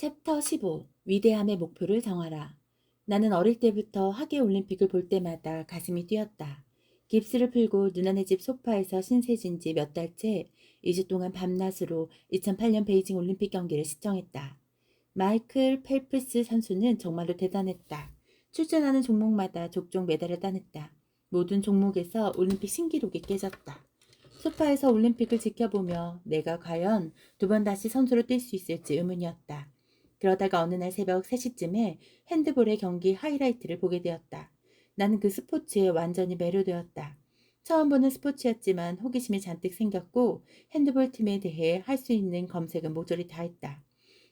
챕터 15 위대함의 목표를 정하라. 나는 어릴 때부터 하계 올림픽을 볼 때마다 가슴이 뛰었다. 깁스를 풀고 누나네 집 소파에서 신세진 지 몇 달째 2주 동안 밤낮으로 2008년 베이징 올림픽 경기를 시청했다. 마이클 펠프스 선수는 정말로 대단했다. 출전하는 종목마다 족족 메달을 따냈다. 모든 종목에서 올림픽 신기록이 깨졌다. 소파에서 올림픽을 지켜보며 내가 과연 두 번 다시 선수로 뛸 수 있을지 의문이었다. 그러다가 어느 날 새벽 3시쯤에 핸드볼의 경기 하이라이트를 보게 되었다. 나는 그 스포츠에 완전히 매료되었다. 처음 보는 스포츠였지만 호기심이 잔뜩 생겼고 핸드볼 팀에 대해 할 수 있는 검색은 모조리 다 했다.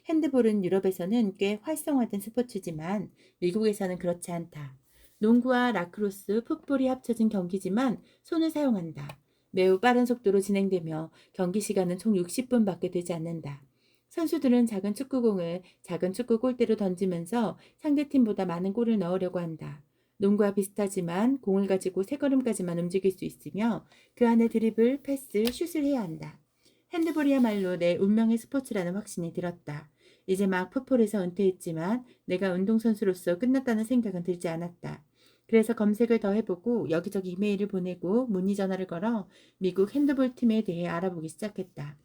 핸드볼은 유럽에서는 꽤 활성화된 스포츠지만 미국에서는 그렇지 않다. 농구와 라크로스, 풋볼이 합쳐진 경기지만 손을 사용한다. 매우 빠른 속도로 진행되며 경기 시간은 총 60분밖에 되지 않는다. 선수들은 작은 축구공을 작은 축구 골대로 던지면서 상대팀보다 많은 골을 넣으려고 한다. 농구와 비슷하지만 공을 가지고 세 걸음까지만 움직일 수 있으며 그 안에 드리블, 패스, 슛을 해야 한다. 핸드볼이야말로 내 운명의 스포츠라는 확신이 들었다. 이제 막 풋볼에서 은퇴했지만 내가 운동선수로서 끝났다는 생각은 들지 않았다. 그래서 검색을 더 해보고 여기저기 이메일을 보내고 문의 전화를 걸어 미국 핸드볼 팀에 대해 알아보기 시작했다.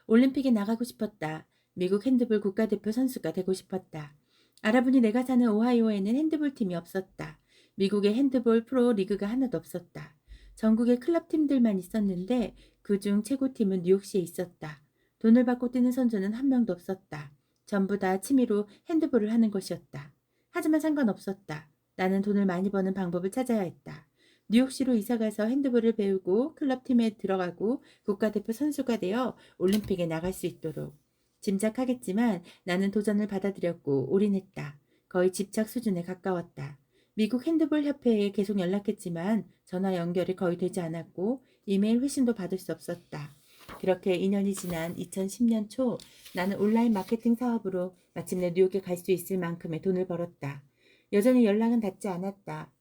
올림픽에 나가고 싶었다. 미국 핸드볼 국가대표 선수가 되고 싶었다. 알아보니 내가 사는 오하이오에는 핸드볼 팀이 없었다. 미국의 핸드볼 프로 리그가 하나도 없었다. 전국의 클럽 팀들만 있었는데 그중 최고팀은 뉴욕시에 있었다. 돈을 받고 뛰는 선수는 한 명도 없었다. 전부 다 취미로 핸드볼을 하는 것이었다. 하지만 상관없었다. 나는 돈을 많이 버는 방법을 찾아야 했다. 뉴욕시로 이사가서 핸드볼을 배우고 클럽팀에 들어가고 국가대표 선수가 되어 올림픽에 나갈 수 있도록. 짐작하겠지만 나는 도전을 받아들였고 올인했다. 거의 집착 수준에 가까웠다. 미국 핸드볼 협회에 계속 연락했지만 전화 연결이 거의 되지 않았고 이메일 회신도 받을 수 없었다. 그렇게 2년이 지난 2010년 초 나는 온라인 마케팅 사업으로 마침내 뉴욕에 갈 수 있을 만큼의 돈을 벌었다. 여전히 연락은 닿지 않았다.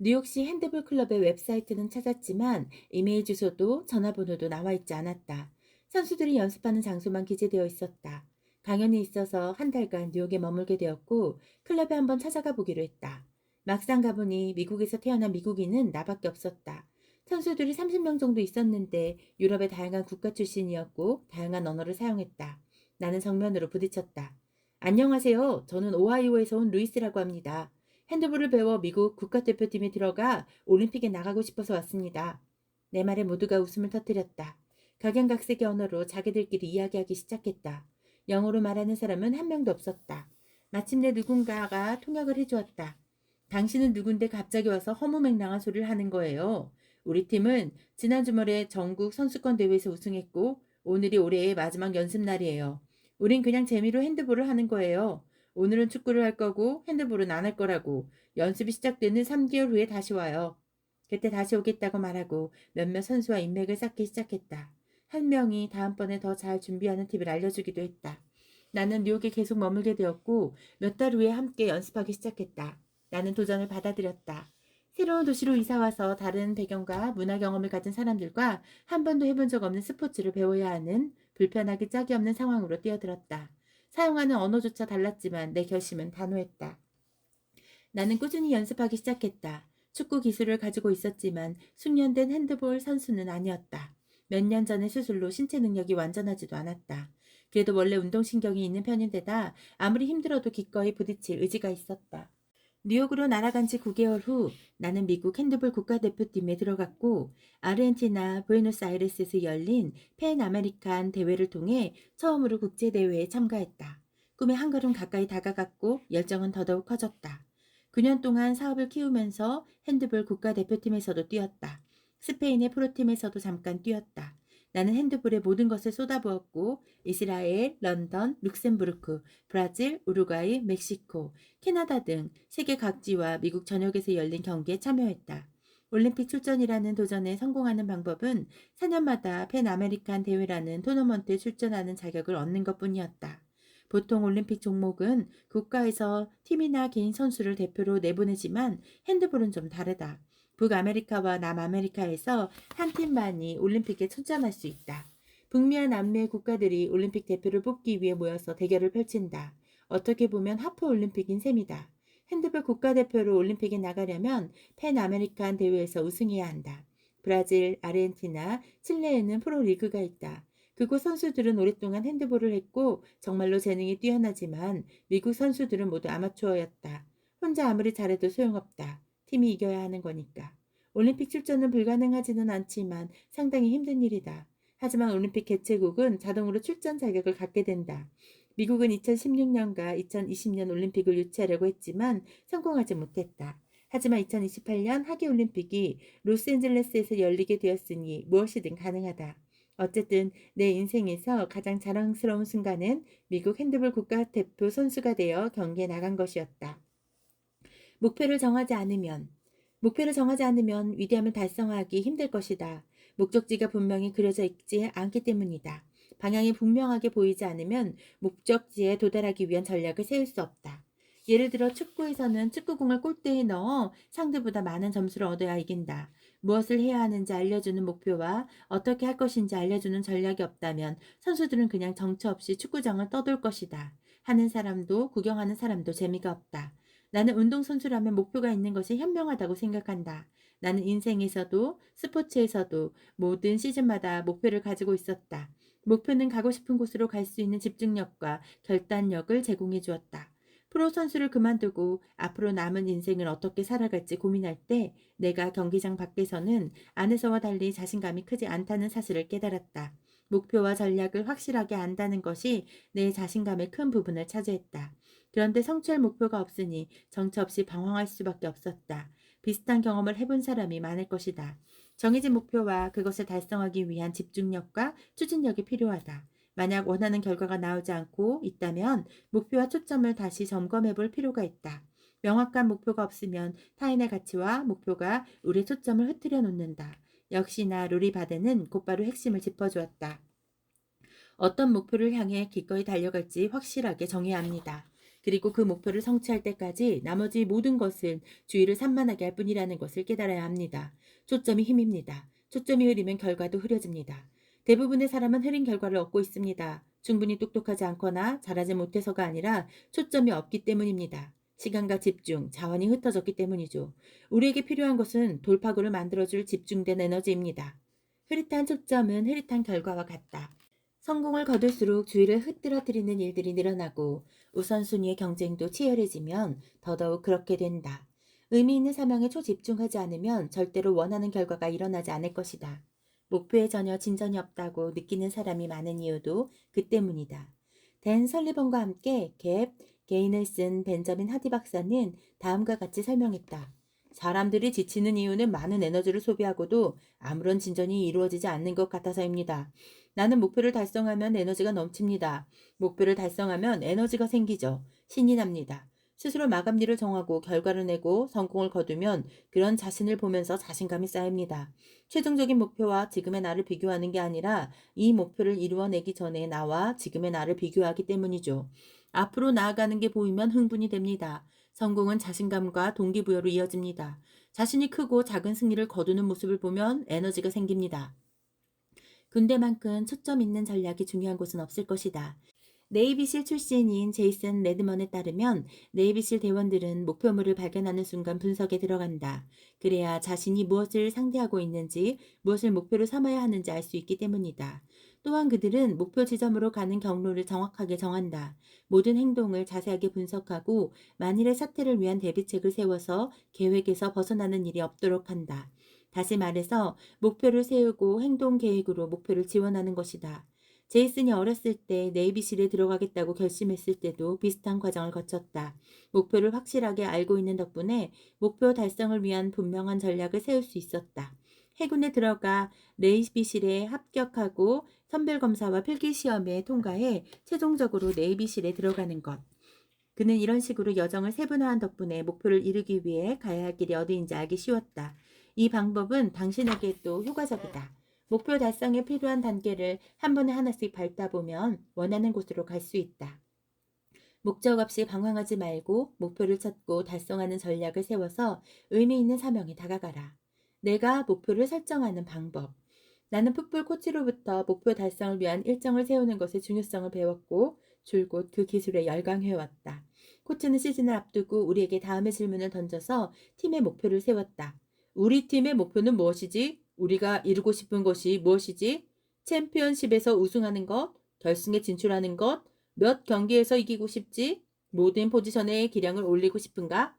뉴욕시 핸드볼 클럽의 웹사이트는 찾았지만 이메일 주소도 전화번호도 나와 있지 않았다. 선수들이 연습하는 장소만 기재되어 있었다. 강연이 있어서 한 달간 뉴욕에 머물게 되었고 클럽에 한번 찾아가 보기로 했다. 막상 가보니 미국에서 태어난 미국인은 나밖에 없었다. 선수들이 30명 정도 있었는데 유럽의 다양한 국가 출신이었고 다양한 언어를 사용했다. 나는 정면으로 부딪혔다. 안녕하세요. 저는 오하이오에서 온 루이스라고 합니다. 핸드볼을 배워 미국 국가대표팀에 들어가 올림픽에 나가고 싶어서 왔습니다. 내 말에 모두가 웃음을 터뜨렸다. 각양각색의 언어로 자기들끼리 이야기하기 시작했다. 영어로 말하는 사람은 한 명도 없었다. 마침내 누군가가 통역을 해주었다. 당신은 누군데 갑자기 와서 허무맹랑한 소리를 하는 거예요. 우리 팀은 지난 주말에 전국 선수권 대회에서 우승했고 오늘이 올해의 마지막 연습 날이에요. 우린 그냥 재미로 핸드볼을 하는 거예요. 오늘은 축구를 할 거고 핸드볼은 안 할 거라고. 연습이 시작되는 3개월 후에 다시 와요. 그때 다시 오겠다고 말하고 몇몇 선수와 인맥을 쌓기 시작했다. 한 명이 다음번에 더 잘 준비하는 팁을 알려주기도 했다. 나는 뉴욕에 계속 머물게 되었고 몇 달 후에 함께 연습하기 시작했다. 나는 도전을 받아들였다. 새로운 도시로 이사와서 다른 배경과 문화 경험을 가진 사람들과 한 번도 해본 적 없는 스포츠를 배워야 하는 불편하기 짝이 없는 상황으로 뛰어들었다. 사용하는 언어조차 달랐지만 내 결심은 단호했다. 나는 꾸준히 연습하기 시작했다. 축구 기술을 가지고 있었지만 숙련된 핸드볼 선수는 아니었다. 몇 년 전의 수술로 신체 능력이 완전하지도 않았다. 그래도 원래 운동신경이 있는 편인데다 아무리 힘들어도 기꺼이 부딪힐 의지가 있었다. 뉴욕으로 날아간 지 9개월 후 나는 미국 핸드볼 국가대표팀에 들어갔고 아르헨티나 부에노스아이레스에서 열린 팬 아메리칸 대회를 통해 처음으로 국제대회에 참가했다. 꿈에 한 걸음 가까이 다가갔고 열정은 더더욱 커졌다. 9년 동안 사업을 키우면서 핸드볼 국가대표팀에서도 뛰었다. 스페인의 프로팀에서도 잠깐 뛰었다. 나는 핸드볼에 모든 것을 쏟아부었고 이스라엘, 런던, 룩셈부르크, 브라질, 우루과이, 멕시코, 캐나다 등 세계 각지와 미국 전역에서 열린 경기에 참여했다. 올림픽 출전이라는 도전에 성공하는 방법은 4년마다 팬 아메리칸 대회라는 토너먼트에 출전하는 자격을 얻는 것뿐이었다. 보통 올림픽 종목은 국가에서 팀이나 개인 선수를 대표로 내보내지만 핸드볼은 좀 다르다. 북아메리카와 남아메리카에서 한 팀만이 올림픽에 출전할 수 있다. 북미와 남미의 국가들이 올림픽 대표를 뽑기 위해 모여서 대결을 펼친다. 어떻게 보면 하프 올림픽인 셈이다. 핸드볼 국가대표로 올림픽에 나가려면 팬 아메리칸 대회에서 우승해야 한다. 브라질, 아르헨티나, 칠레에는 프로리그가 있다. 그곳 선수들은 오랫동안 핸드볼을 했고 정말로 재능이 뛰어나지만 미국 선수들은 모두 아마추어였다. 혼자 아무리 잘해도 소용없다. 팀이 이겨야 하는 거니까. 올림픽 출전은 불가능하지는 않지만 상당히 힘든 일이다. 하지만 올림픽 개최국은 자동으로 출전 자격을 갖게 된다. 미국은 2016년과 2020년 올림픽을 유치하려고 했지만 성공하지 못했다. 하지만 2028년 하계올림픽이 로스앤젤레스에서 열리게 되었으니 무엇이든 가능하다. 어쨌든 내 인생에서 가장 자랑스러운 순간은 미국 핸드볼 국가대표 선수가 되어 경기에 나간 것이었다. 목표를 정하지 않으면 목표를 정하지 않으면 위대함을 달성하기 힘들 것이다. 목적지가 분명히 그려져 있지 않기 때문이다. 방향이 분명하게 보이지 않으면 목적지에 도달하기 위한 전략을 세울 수 없다. 예를 들어 축구에서는 축구공을 골대에 넣어 상대보다 많은 점수를 얻어야 이긴다. 무엇을 해야 하는지 알려주는 목표와 어떻게 할 것인지 알려주는 전략이 없다면 선수들은 그냥 정처 없이 축구장을 떠돌 것이다. 하는 사람도 구경하는 사람도 재미가 없다. 나는 운동선수라면 목표가 있는 것이 현명하다고 생각한다. 나는 인생에서도 스포츠에서도 모든 시즌마다 목표를 가지고 있었다. 목표는 가고 싶은 곳으로 갈 수 있는 집중력과 결단력을 제공해 주었다. 프로 선수를 그만두고 앞으로 남은 인생을 어떻게 살아갈지 고민할 때 내가 경기장 밖에서는 안에서와 달리 자신감이 크지 않다는 사실을 깨달았다. 목표와 전략을 확실하게 안다는 것이 내 자신감의 큰 부분을 차지했다. 그런데 성취할 목표가 없으니 정처 없이 방황할 수밖에 없었다. 비슷한 경험을 해본 사람이 많을 것이다. 정해진 목표와 그것을 달성하기 위한 집중력과 추진력이 필요하다. 만약 원하는 결과가 나오지 않고 있다면 목표와 초점을 다시 점검해 볼 필요가 있다. 명확한 목표가 없으면 타인의 가치와 목표가 우리의 초점을 흐트려 놓는다. 역시나 루리 바데는 곧바로 핵심을 짚어주었다. 어떤 목표를 향해 기꺼이 달려갈지 확실하게 정해야 합니다. 그리고 그 목표를 성취할 때까지 나머지 모든 것은 주의를 산만하게 할 뿐이라는 것을 깨달아야 합니다. 초점이 힘입니다. 초점이 흐리면 결과도 흐려집니다. 대부분의 사람은 흐린 결과를 얻고 있습니다. 충분히 똑똑하지 않거나 잘하지 못해서가 아니라 초점이 없기 때문입니다. 시간과 집중, 자원이 흩어졌기 때문이죠. 우리에게 필요한 것은 돌파구를 만들어줄 집중된 에너지입니다. 흐릿한 초점은 흐릿한 결과와 같다. 성공을 거둘수록 주의를 흐트러뜨리는 일들이 늘어나고 우선순위의 경쟁도 치열해지면 더더욱 그렇게 된다. 의미 있는 사명에 초집중하지 않으면 절대로 원하는 결과가 일어나지 않을 것이다. 목표에 전혀 진전이 없다고 느끼는 사람이 많은 이유도 그 때문이다. 댄 설리번과 함께 갭, 개인을 쓴 벤저민 하디 박사는 다음과 같이 설명했다. 사람들이 지치는 이유는 많은 에너지를 소비하고도 아무런 진전이 이루어지지 않는 것 같아서입니다. 나는 목표를 달성하면 에너지가 넘칩니다. 목표를 달성하면 에너지가 생기죠. 신이 납니다. 스스로 마감일을 정하고 결과를 내고 성공을 거두면 그런 자신을 보면서 자신감이 쌓입니다. 최종적인 목표와 지금의 나를 비교하는 게 아니라 이 목표를 이루어내기 전에 나와 지금의 나를 비교하기 때문이죠. 앞으로 나아가는 게 보이면 흥분이 됩니다. 성공은 자신감과 동기부여로 이어집니다. 자신이 크고 작은 승리를 거두는 모습을 보면 에너지가 생깁니다. 군대만큼 초점 있는 전략이 중요한 곳은 없을 것이다. 네이비실 출신인 제이슨 레드먼에 따르면 네이비실 대원들은 목표물을 발견하는 순간 분석에 들어간다. 그래야 자신이 무엇을 상대하고 있는지, 무엇을 목표로 삼아야 하는지 알 수 있기 때문이다. 또한 그들은 목표 지점으로 가는 경로를 정확하게 정한다. 모든 행동을 자세하게 분석하고 만일의 사태를 위한 대비책을 세워서 계획에서 벗어나는 일이 없도록 한다. 다시 말해서 목표를 세우고 행동 계획으로 목표를 지원하는 것이다. 제이슨이 어렸을 때 네이비실에 들어가겠다고 결심했을 때도 비슷한 과정을 거쳤다. 목표를 확실하게 알고 있는 덕분에 목표 달성을 위한 분명한 전략을 세울 수 있었다. 해군에 들어가 네이비실에 합격하고 선별검사와 필기시험에 통과해 최종적으로 네이비실에 들어가는 것. 그는 이런 식으로 여정을 세분화한 덕분에 목표를 이루기 위해 가야 할 길이 어디인지 알기 쉬웠다. 이 방법은 당신에게도 효과적이다. 목표 달성에 필요한 단계를 한 번에 하나씩 밟다 보면 원하는 곳으로 갈 수 있다. 목적 없이 방황하지 말고 목표를 찾고 달성하는 전략을 세워서 의미 있는 사명에 다가가라. 내가 목표를 설정하는 방법. 나는 풋볼 코치로부터 목표 달성을 위한 일정을 세우는 것의 중요성을 배웠고 줄곧 그 기술에 열광해왔다. 코치는 시즌을 앞두고 우리에게 다음의 질문을 던져서 팀의 목표를 세웠다. 우리 팀의 목표는 무엇이지? 우리가 이루고 싶은 것이 무엇이지? 챔피언십에서 우승하는 것? 결승에 진출하는 것? 몇 경기에서 이기고 싶지? 모든 포지션의 기량을 올리고 싶은가?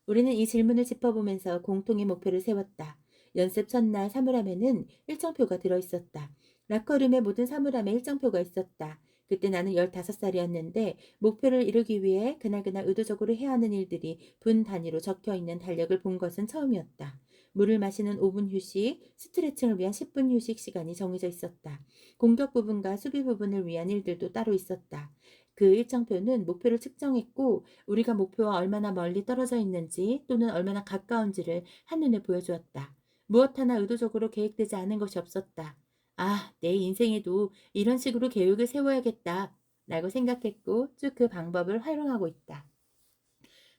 우리는 이 질문을 짚어보면서 공통의 목표를 세웠다. 연습 첫날 사물함에는 일정표가 들어있었다. 라커룸에 모든 사물함에 일정표가 있었다. 그때 나는 15살이었는데 목표를 이루기 위해 그날그날 의도적으로 해야 하는 일들이 분 단위로 적혀있는 달력을 본 것은 처음이었다. 물을 마시는 5분 휴식, 스트레칭을 위한 10분 휴식 시간이 정해져 있었다. 공격 부분과 수비 부분을 위한 일들도 따로 있었다. 그 일정표는 목표를 측정했고 우리가 목표와 얼마나 멀리 떨어져 있는지 또는 얼마나 가까운지를 한눈에 보여주었다. 무엇 하나 의도적으로 계획되지 않은 것이 없었다. 아, 내 인생에도 이런 식으로 계획을 세워야겠다. 라고 생각했고 쭉 그 방법을 활용하고 있다.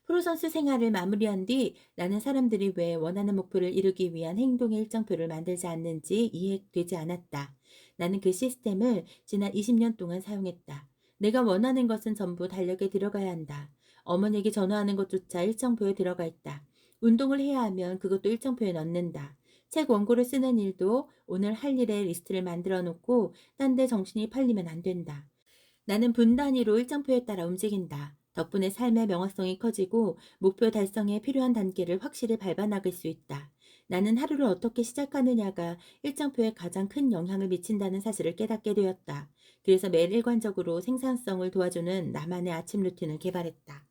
프로선수 생활을 마무리한 뒤 나는 사람들이 왜 원하는 목표를 이루기 위한 행동의 일정표를 만들지 않는지 이해되지 않았다. 나는 그 시스템을 지난 20년 동안 사용했다. 내가 원하는 것은 전부 달력에 들어가야 한다. 어머니에게 전화하는 것조차 일정표에 들어가 있다. 운동을 해야 하면 그것도 일정표에 넣는다. 책 원고를 쓰는 일도 오늘 할 일의 리스트를 만들어 놓고 딴 데 정신이 팔리면 안 된다. 나는 분 단위로 일정표에 따라 움직인다. 덕분에 삶의 명확성이 커지고 목표 달성에 필요한 단계를 확실히 밟아 나갈 수 있다. 나는 하루를 어떻게 시작하느냐가 일정표에 가장 큰 영향을 미친다는 사실을 깨닫게 되었다. 그래서 매일 일관적으로 생산성을 도와주는 나만의 아침 루틴을 개발했다.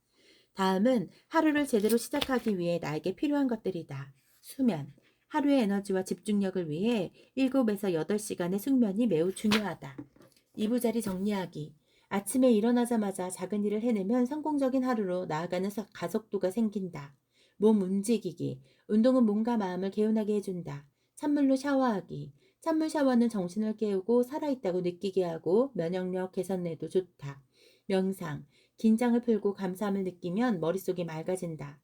다음은 하루를 제대로 시작하기 위해 나에게 필요한 것들이다. 수면. 하루의 에너지와 집중력을 위해 7에서 8시간의 숙면이 매우 중요하다. 이부자리 정리하기. 아침에 일어나자마자 작은 일을 해내면 성공적인 하루로 나아가는 가속도가 생긴다. 몸 움직이기. 운동은 몸과 마음을 개운하게 해준다. 찬물로 샤워하기. 찬물 샤워는 정신을 깨우고 살아있다고 느끼게 하고 면역력 개선에도 좋다. 명상. 긴장을 풀고 감사함을 느끼면 머릿속이 맑아진다.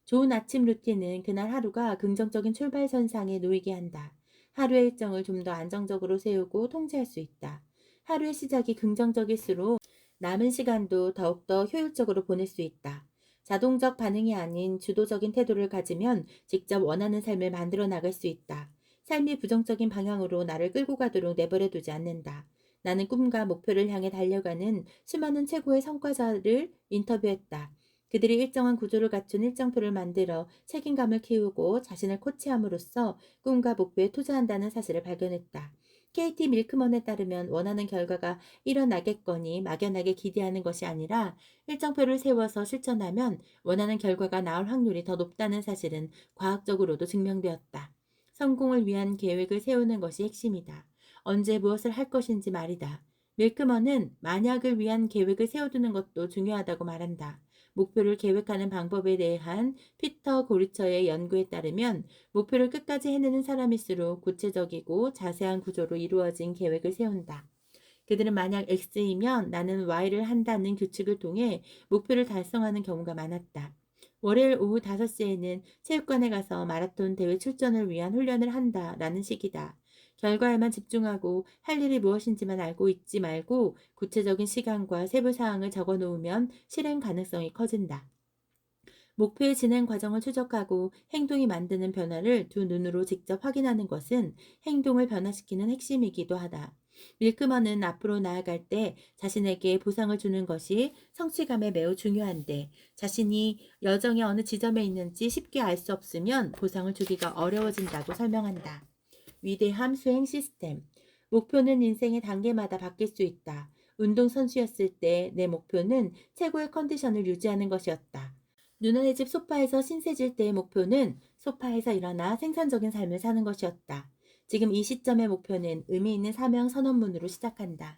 좋은 아침 루틴은 그날 하루가 긍정적인 출발선상에 놓이게 한다. 하루의 일정을 좀 더 안정적으로 세우고 통제할 수 있다. 하루의 시작이 긍정적일수록 남은 시간도 더욱더 효율적으로 보낼 수 있다. 자동적 반응이 아닌 주도적인 태도를 가지면 직접 원하는 삶을 만들어 나갈 수 있다. 삶이 부정적인 방향으로 나를 끌고 가도록 내버려 두지 않는다. 나는 꿈과 목표를 향해 달려가는 수많은 최고의 성과자를 인터뷰했다. 그들이 일정한 구조를 갖춘 일정표를 만들어 책임감을 키우고 자신을 코치함으로써 꿈과 목표에 투자한다는 사실을 발견했다. KT 밀크먼에 따르면 원하는 결과가 일어나겠거니 막연하게 기대하는 것이 아니라 일정표를 세워서 실천하면 원하는 결과가 나올 확률이 더 높다는 사실은 과학적으로도 증명되었다. 성공을 위한 계획을 세우는 것이 핵심이다. 언제 무엇을 할 것인지 말이다. 밀크먼은 만약을 위한 계획을 세워두는 것도 중요하다고 말한다. 목표를 계획하는 방법에 대한 피터 고리처의 연구에 따르면 목표를 끝까지 해내는 사람일수록 구체적이고 자세한 구조로 이루어진 계획을 세운다. 그들은 만약 X이면 나는 Y를 한다는 규칙을 통해 목표를 달성하는 경우가 많았다. 월요일 오후 5시에는 체육관에 가서 마라톤 대회 출전을 위한 훈련을 한다라는 식이다. 결과에만 집중하고 할 일이 무엇인지만 알고 있지 말고 구체적인 시간과 세부 사항을 적어 놓으면 실행 가능성이 커진다. 목표의 진행 과정을 추적하고 행동이 만드는 변화를 두 눈으로 직접 확인하는 것은 행동을 변화시키는 핵심이기도 하다. 밀크먼은 앞으로 나아갈 때 자신에게 보상을 주는 것이 성취감에 매우 중요한데 자신이 여정의 어느 지점에 있는지 쉽게 알 수 없으면 보상을 주기가 어려워진다고 설명한다. 위대함 수행 시스템. 목표는 인생의 단계마다 바뀔 수 있다. 운동선수였을 때 내 목표는 최고의 컨디션을 유지하는 것이었다. 누나네 집 소파에서 신세질 때의 목표는 소파에서 일어나 생산적인 삶을 사는 것이었다. 지금 이 시점의 목표는 의미 있는 사명 선언문으로 시작한다.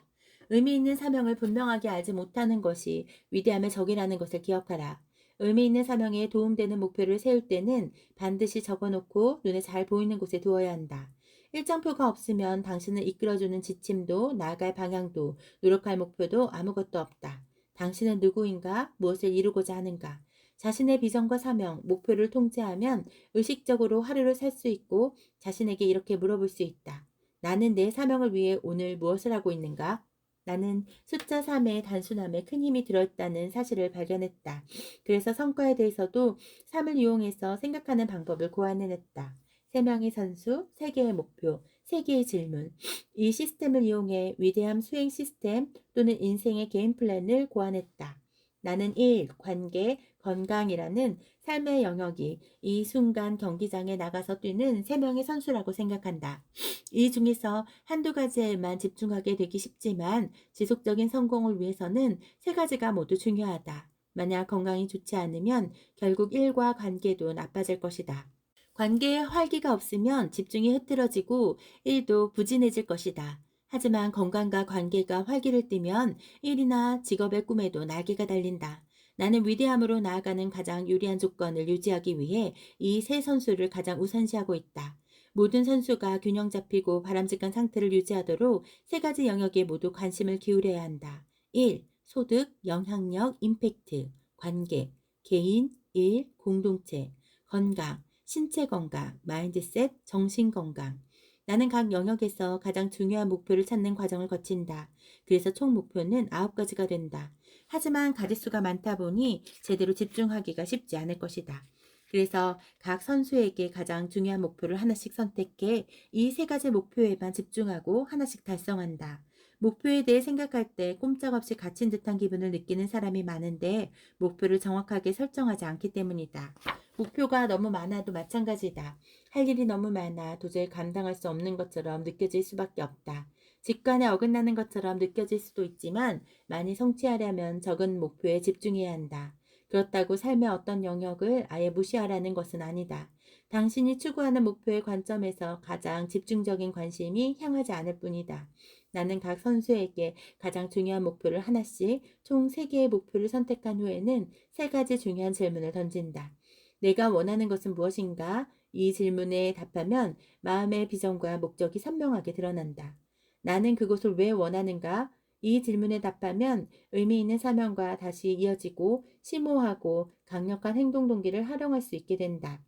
의미 있는 사명을 분명하게 알지 못하는 것이 위대함의 적이라는 것을 기억하라. 의미 있는 사명에 도움되는 목표를 세울 때는 반드시 적어놓고 눈에 잘 보이는 곳에 두어야 한다. 일정표가 없으면 당신을 이끌어주는 지침도 나아갈 방향도 노력할 목표도 아무것도 없다. 당신은 누구인가? 무엇을 이루고자 하는가? 자신의 비전과 사명, 목표를 통제하면 의식적으로 하루를 살 수 있고 자신에게 이렇게 물어볼 수 있다. 나는 내 사명을 위해 오늘 무엇을 하고 있는가? 나는 숫자 3의 단순함에 큰 힘이 들어있다는 사실을 발견했다. 그래서 성과에 대해서도 3을 이용해서 생각하는 방법을 고안해냈다. 3명의 선수, 3개의 목표, 3개의 질문. 이 시스템을 이용해 위대한 수행 시스템 또는 인생의 게임 플랜을 고안했다. 나는 1. 관계, 건강이라는 삶의 영역이 이 순간 경기장에 나가서 뛰는 3명의 선수라고 생각한다. 이 중에서 한두 가지에만 집중하게 되기 쉽지만 지속적인 성공을 위해서는 3가지가 모두 중요하다. 만약 건강이 좋지 않으면 결국 일과 관계도 나빠질 것이다. 관계에 활기가 없으면 집중이 흐트러지고 일도 부진해질 것이다. 하지만 건강과 관계가 활기를 띠면 일이나 직업의 꿈에도 날개가 달린다. 나는 위대함으로 나아가는 가장 유리한 조건을 유지하기 위해 이 세 선수를 가장 우선시하고 있다. 모든 선수가 균형 잡히고 바람직한 상태를 유지하도록 3가지 영역에 모두 관심을 기울여야 한다. 1. 소득, 영향력, 임팩트, 관계, 개인, 일, 공동체, 건강, 신체 건강, 마인드셋, 정신 건강. 나는 각 영역에서 가장 중요한 목표를 찾는 과정을 거친다. 그래서 총 목표는 9가지가 된다. 하지만 가짓수가 많다 보니 제대로 집중하기가 쉽지 않을 것이다. 그래서 각 선수에게 가장 중요한 목표를 하나씩 선택해 이 3가지 목표에만 집중하고 하나씩 달성한다. 목표에 대해 생각할 때 꼼짝없이 갇힌 듯한 기분을 느끼는 사람이 많은데 목표를 정확하게 설정하지 않기 때문이다. 목표가 너무 많아도 마찬가지다. 할 일이 너무 많아 도저히 감당할 수 없는 것처럼 느껴질 수밖에 없다. 직관에 어긋나는 것처럼 느껴질 수도 있지만 많이 성취하려면 적은 목표에 집중해야 한다. 그렇다고 삶의 어떤 영역을 아예 무시하라는 것은 아니다. 당신이 추구하는 목표의 관점에서 가장 집중적인 관심이 향하지 않을 뿐이다. 나는 각 선수에게 가장 중요한 목표를 하나씩 총 3개의 목표를 선택한 후에는 3가지 중요한 질문을 던진다. 내가 원하는 것은 무엇인가? 이 질문에 답하면 마음의 비전과 목적이 선명하게 드러난다. 나는 그것을 왜 원하는가? 이 질문에 답하면 의미 있는 사명과 다시 이어지고 심오하고 강력한 행동 동기를 활용할 수 있게 된다.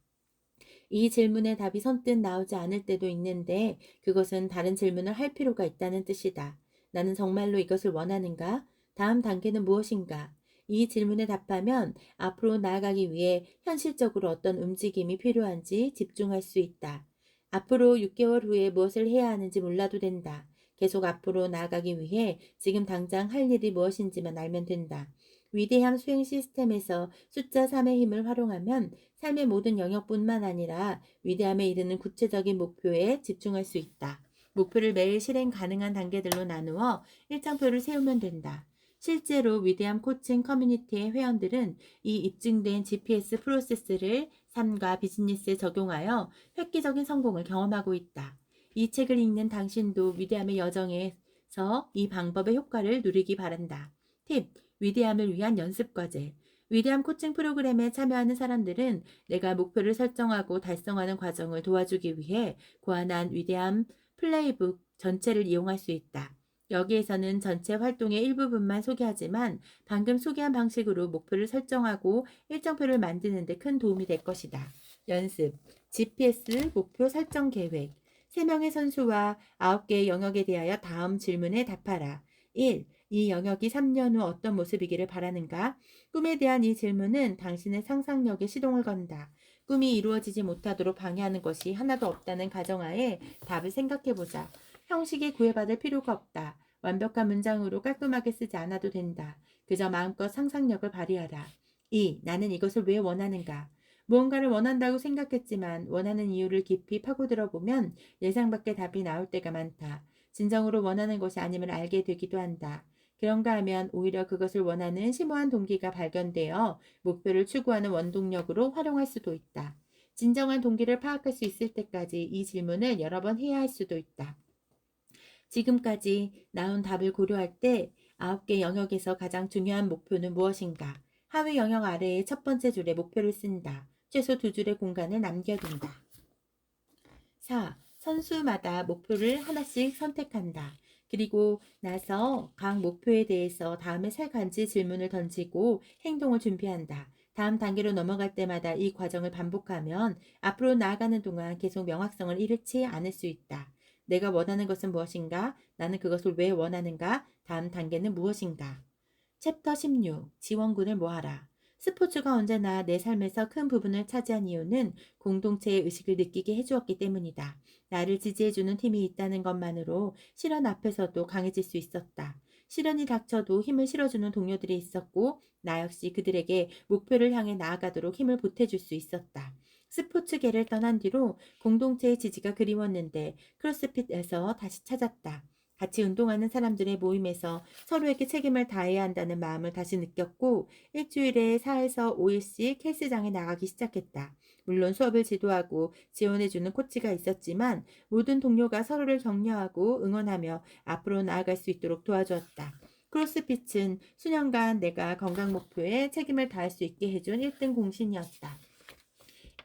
이 질문에 답이 선뜻 나오지 않을 때도 있는데 그것은 다른 질문을 할 필요가 있다는 뜻이다. 나는 정말로 이것을 원하는가? 다음 단계는 무엇인가? 이 질문에 답하면 앞으로 나아가기 위해 현실적으로 어떤 움직임이 필요한지 집중할 수 있다. 앞으로 6개월 후에 무엇을 해야 하는지 몰라도 된다. 계속 앞으로 나아가기 위해 지금 당장 할 일이 무엇인지만 알면 된다. 위대한 수행 시스템에서 숫자 3의 힘을 활용하면 삶의 모든 영역뿐만 아니라 위대함에 이르는 구체적인 목표에 집중할 수 있다. 목표를 매일 실행 가능한 단계들로 나누어 일정표를 세우면 된다. 실제로 위대함 코칭 커뮤니티의 회원들은 이 입증된 GPS 프로세스를 삶과 비즈니스에 적용하여 획기적인 성공을 경험하고 있다. 이 책을 읽는 당신도 위대함의 여정에서 이 방법의 효과를 누리기 바란다. 팁, 위대함을 위한 연습 과제. 위대함 코칭 프로그램에 참여하는 사람들은 내가 목표를 설정하고 달성하는 과정을 도와주기 위해 고안한 위대함 플레이북 전체를 이용할 수 있다. 여기에서는 전체 활동의 일부분만 소개하지만 방금 소개한 방식으로 목표를 설정하고 일정표를 만드는 데 큰 도움이 될 것이다. 연습, GPS 목표 설정 계획. 3명의 선수와 9개의 영역에 대하여 다음 질문에 답하라. 1. 이 영역이 3년 후 어떤 모습이기를 바라는가? 꿈에 대한 이 질문은 당신의 상상력에 시동을 건다. 꿈이 이루어지지 못하도록 방해하는 것이 하나도 없다는 가정하에 답을 생각해보자. 형식에 구애받을 필요가 없다. 완벽한 문장으로 깔끔하게 쓰지 않아도 된다. 그저 마음껏 상상력을 발휘하라. 2. 나는 이것을 왜 원하는가? 무언가를 원한다고 생각했지만 원하는 이유를 깊이 파고들어 보면 예상 밖의 답이 나올 때가 많다. 진정으로 원하는 것이 아님을 알게 되기도 한다. 그런가 하면 오히려 그것을 원하는 심오한 동기가 발견되어 목표를 추구하는 원동력으로 활용할 수도 있다. 진정한 동기를 파악할 수 있을 때까지 이 질문을 여러 번 해야 할 수도 있다. 지금까지 나온 답을 고려할 때 9개 영역에서 가장 중요한 목표는 무엇인가? 하위 영역 아래의 첫 번째 줄에 목표를 쓴다. 최소 2줄의 공간을 남겨둔다. 4. 선수마다 목표를 하나씩 선택한다. 그리고 나서 각 목표에 대해서 다음에 세 가지 질문을 던지고 행동을 준비한다. 다음 단계로 넘어갈 때마다 이 과정을 반복하면 앞으로 나아가는 동안 계속 명확성을 잃지 않을 수 있다. 내가 원하는 것은 무엇인가? 나는 그것을 왜 원하는가? 다음 단계는 무엇인가? 챕터 16. 지원군을 모아라. 스포츠가 언제나 내 삶에서 큰 부분을 차지한 이유는 공동체의 의식을 느끼게 해주었기 때문이다. 나를 지지해주는 팀이 있다는 것만으로 시련 앞에서도 강해질 수 있었다. 시련이 닥쳐도 힘을 실어주는 동료들이 있었고, 나 역시 그들에게 목표를 향해 나아가도록 힘을 보태줄 수 있었다. 스포츠계를 떠난 뒤로 공동체의 지지가 그리웠는데 크로스핏에서 다시 찾았다. 같이 운동하는 사람들의 모임에서 서로에게 책임을 다해야 한다는 마음을 다시 느꼈고 일주일에 4에서 5일씩 헬스장에 나가기 시작했다. 물론 수업을 지도하고 지원해주는 코치가 있었지만 모든 동료가 서로를 격려하고 응원하며 앞으로 나아갈 수 있도록 도와주었다. 크로스핏은 수년간 내가 건강 목표에 책임을 다할 수 있게 해준 1등 공신이었다.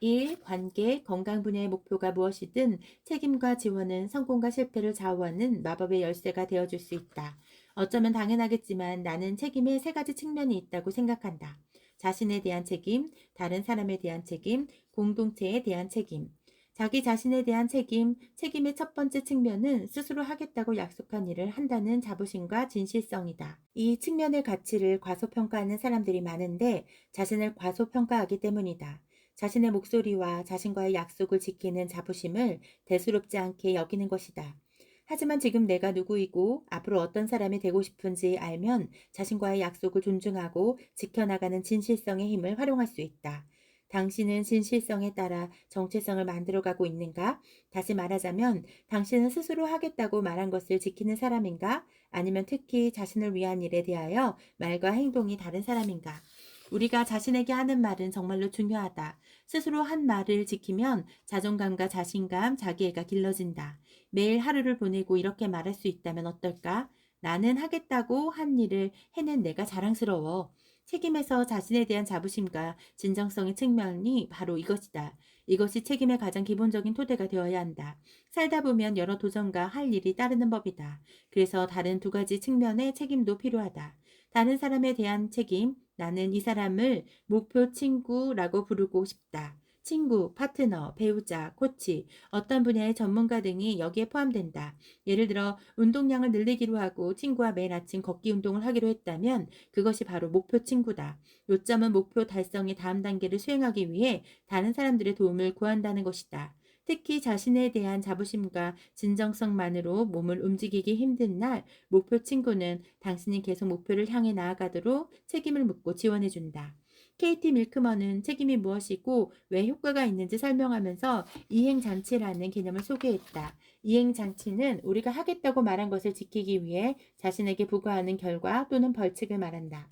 1. 관계, 건강 분야의 목표가 무엇이든 책임과 지원은 성공과 실패를 좌우하는 마법의 열쇠가 되어줄 수 있다. 어쩌면 당연하겠지만 나는 책임에 세 가지 측면이 있다고 생각한다. 자신에 대한 책임, 다른 사람에 대한 책임, 공동체에 대한 책임. 자기 자신에 대한 책임, 책임의 첫 번째 측면은 스스로 하겠다고 약속한 일을 한다는 자부심과 진실성이다. 이 측면의 가치를 과소평가하는 사람들이 많은데 자신을 과소평가하기 때문이다. 자신의 목소리와 자신과의 약속을 지키는 자부심을 대수롭지 않게 여기는 것이다. 하지만 지금 내가 누구이고 앞으로 어떤 사람이 되고 싶은지 알면 자신과의 약속을 존중하고 지켜나가는 진실성의 힘을 활용할 수 있다. 당신은 진실성에 따라 정체성을 만들어가고 있는가? 다시 말하자면 당신은 스스로 하겠다고 말한 것을 지키는 사람인가? 아니면 특히 자신을 위한 일에 대하여 말과 행동이 다른 사람인가? 우리가 자신에게 하는 말은 정말로 중요하다. 스스로 한 말을 지키면 자존감과 자신감, 자기애가 길러진다. 매일 하루를 보내고 이렇게 말할 수 있다면 어떨까? 나는 하겠다고 한 일을 해낸 내가 자랑스러워. 책임에서 자신에 대한 자부심과 진정성의 측면이 바로 이것이다. 이것이 책임의 가장 기본적인 토대가 되어야 한다. 살다 보면 여러 도전과 할 일이 따르는 법이다. 그래서 다른 두 가지 측면의 책임도 필요하다. 다른 사람에 대한 책임, 나는 이 사람을 목표 친구라고 부르고 싶다. 친구, 파트너, 배우자, 코치, 어떤 분야의 전문가 등이 여기에 포함된다. 예를 들어 운동량을 늘리기로 하고 친구와 매일 아침 걷기 운동을 하기로 했다면 그것이 바로 목표 친구다. 요점은 목표 달성의 다음 단계를 수행하기 위해 다른 사람들의 도움을 구한다는 것이다. 특히 자신에 대한 자부심과 진정성만으로 몸을 움직이기 힘든 날, 목표 친구는 당신이 계속 목표를 향해 나아가도록 책임을 묻고 지원해준다. KT 밀크먼은 책임이 무엇이고 왜 효과가 있는지 설명하면서 이행장치라는 개념을 소개했다. 이행장치는 우리가 하겠다고 말한 것을 지키기 위해 자신에게 부과하는 결과 또는 벌칙을 말한다.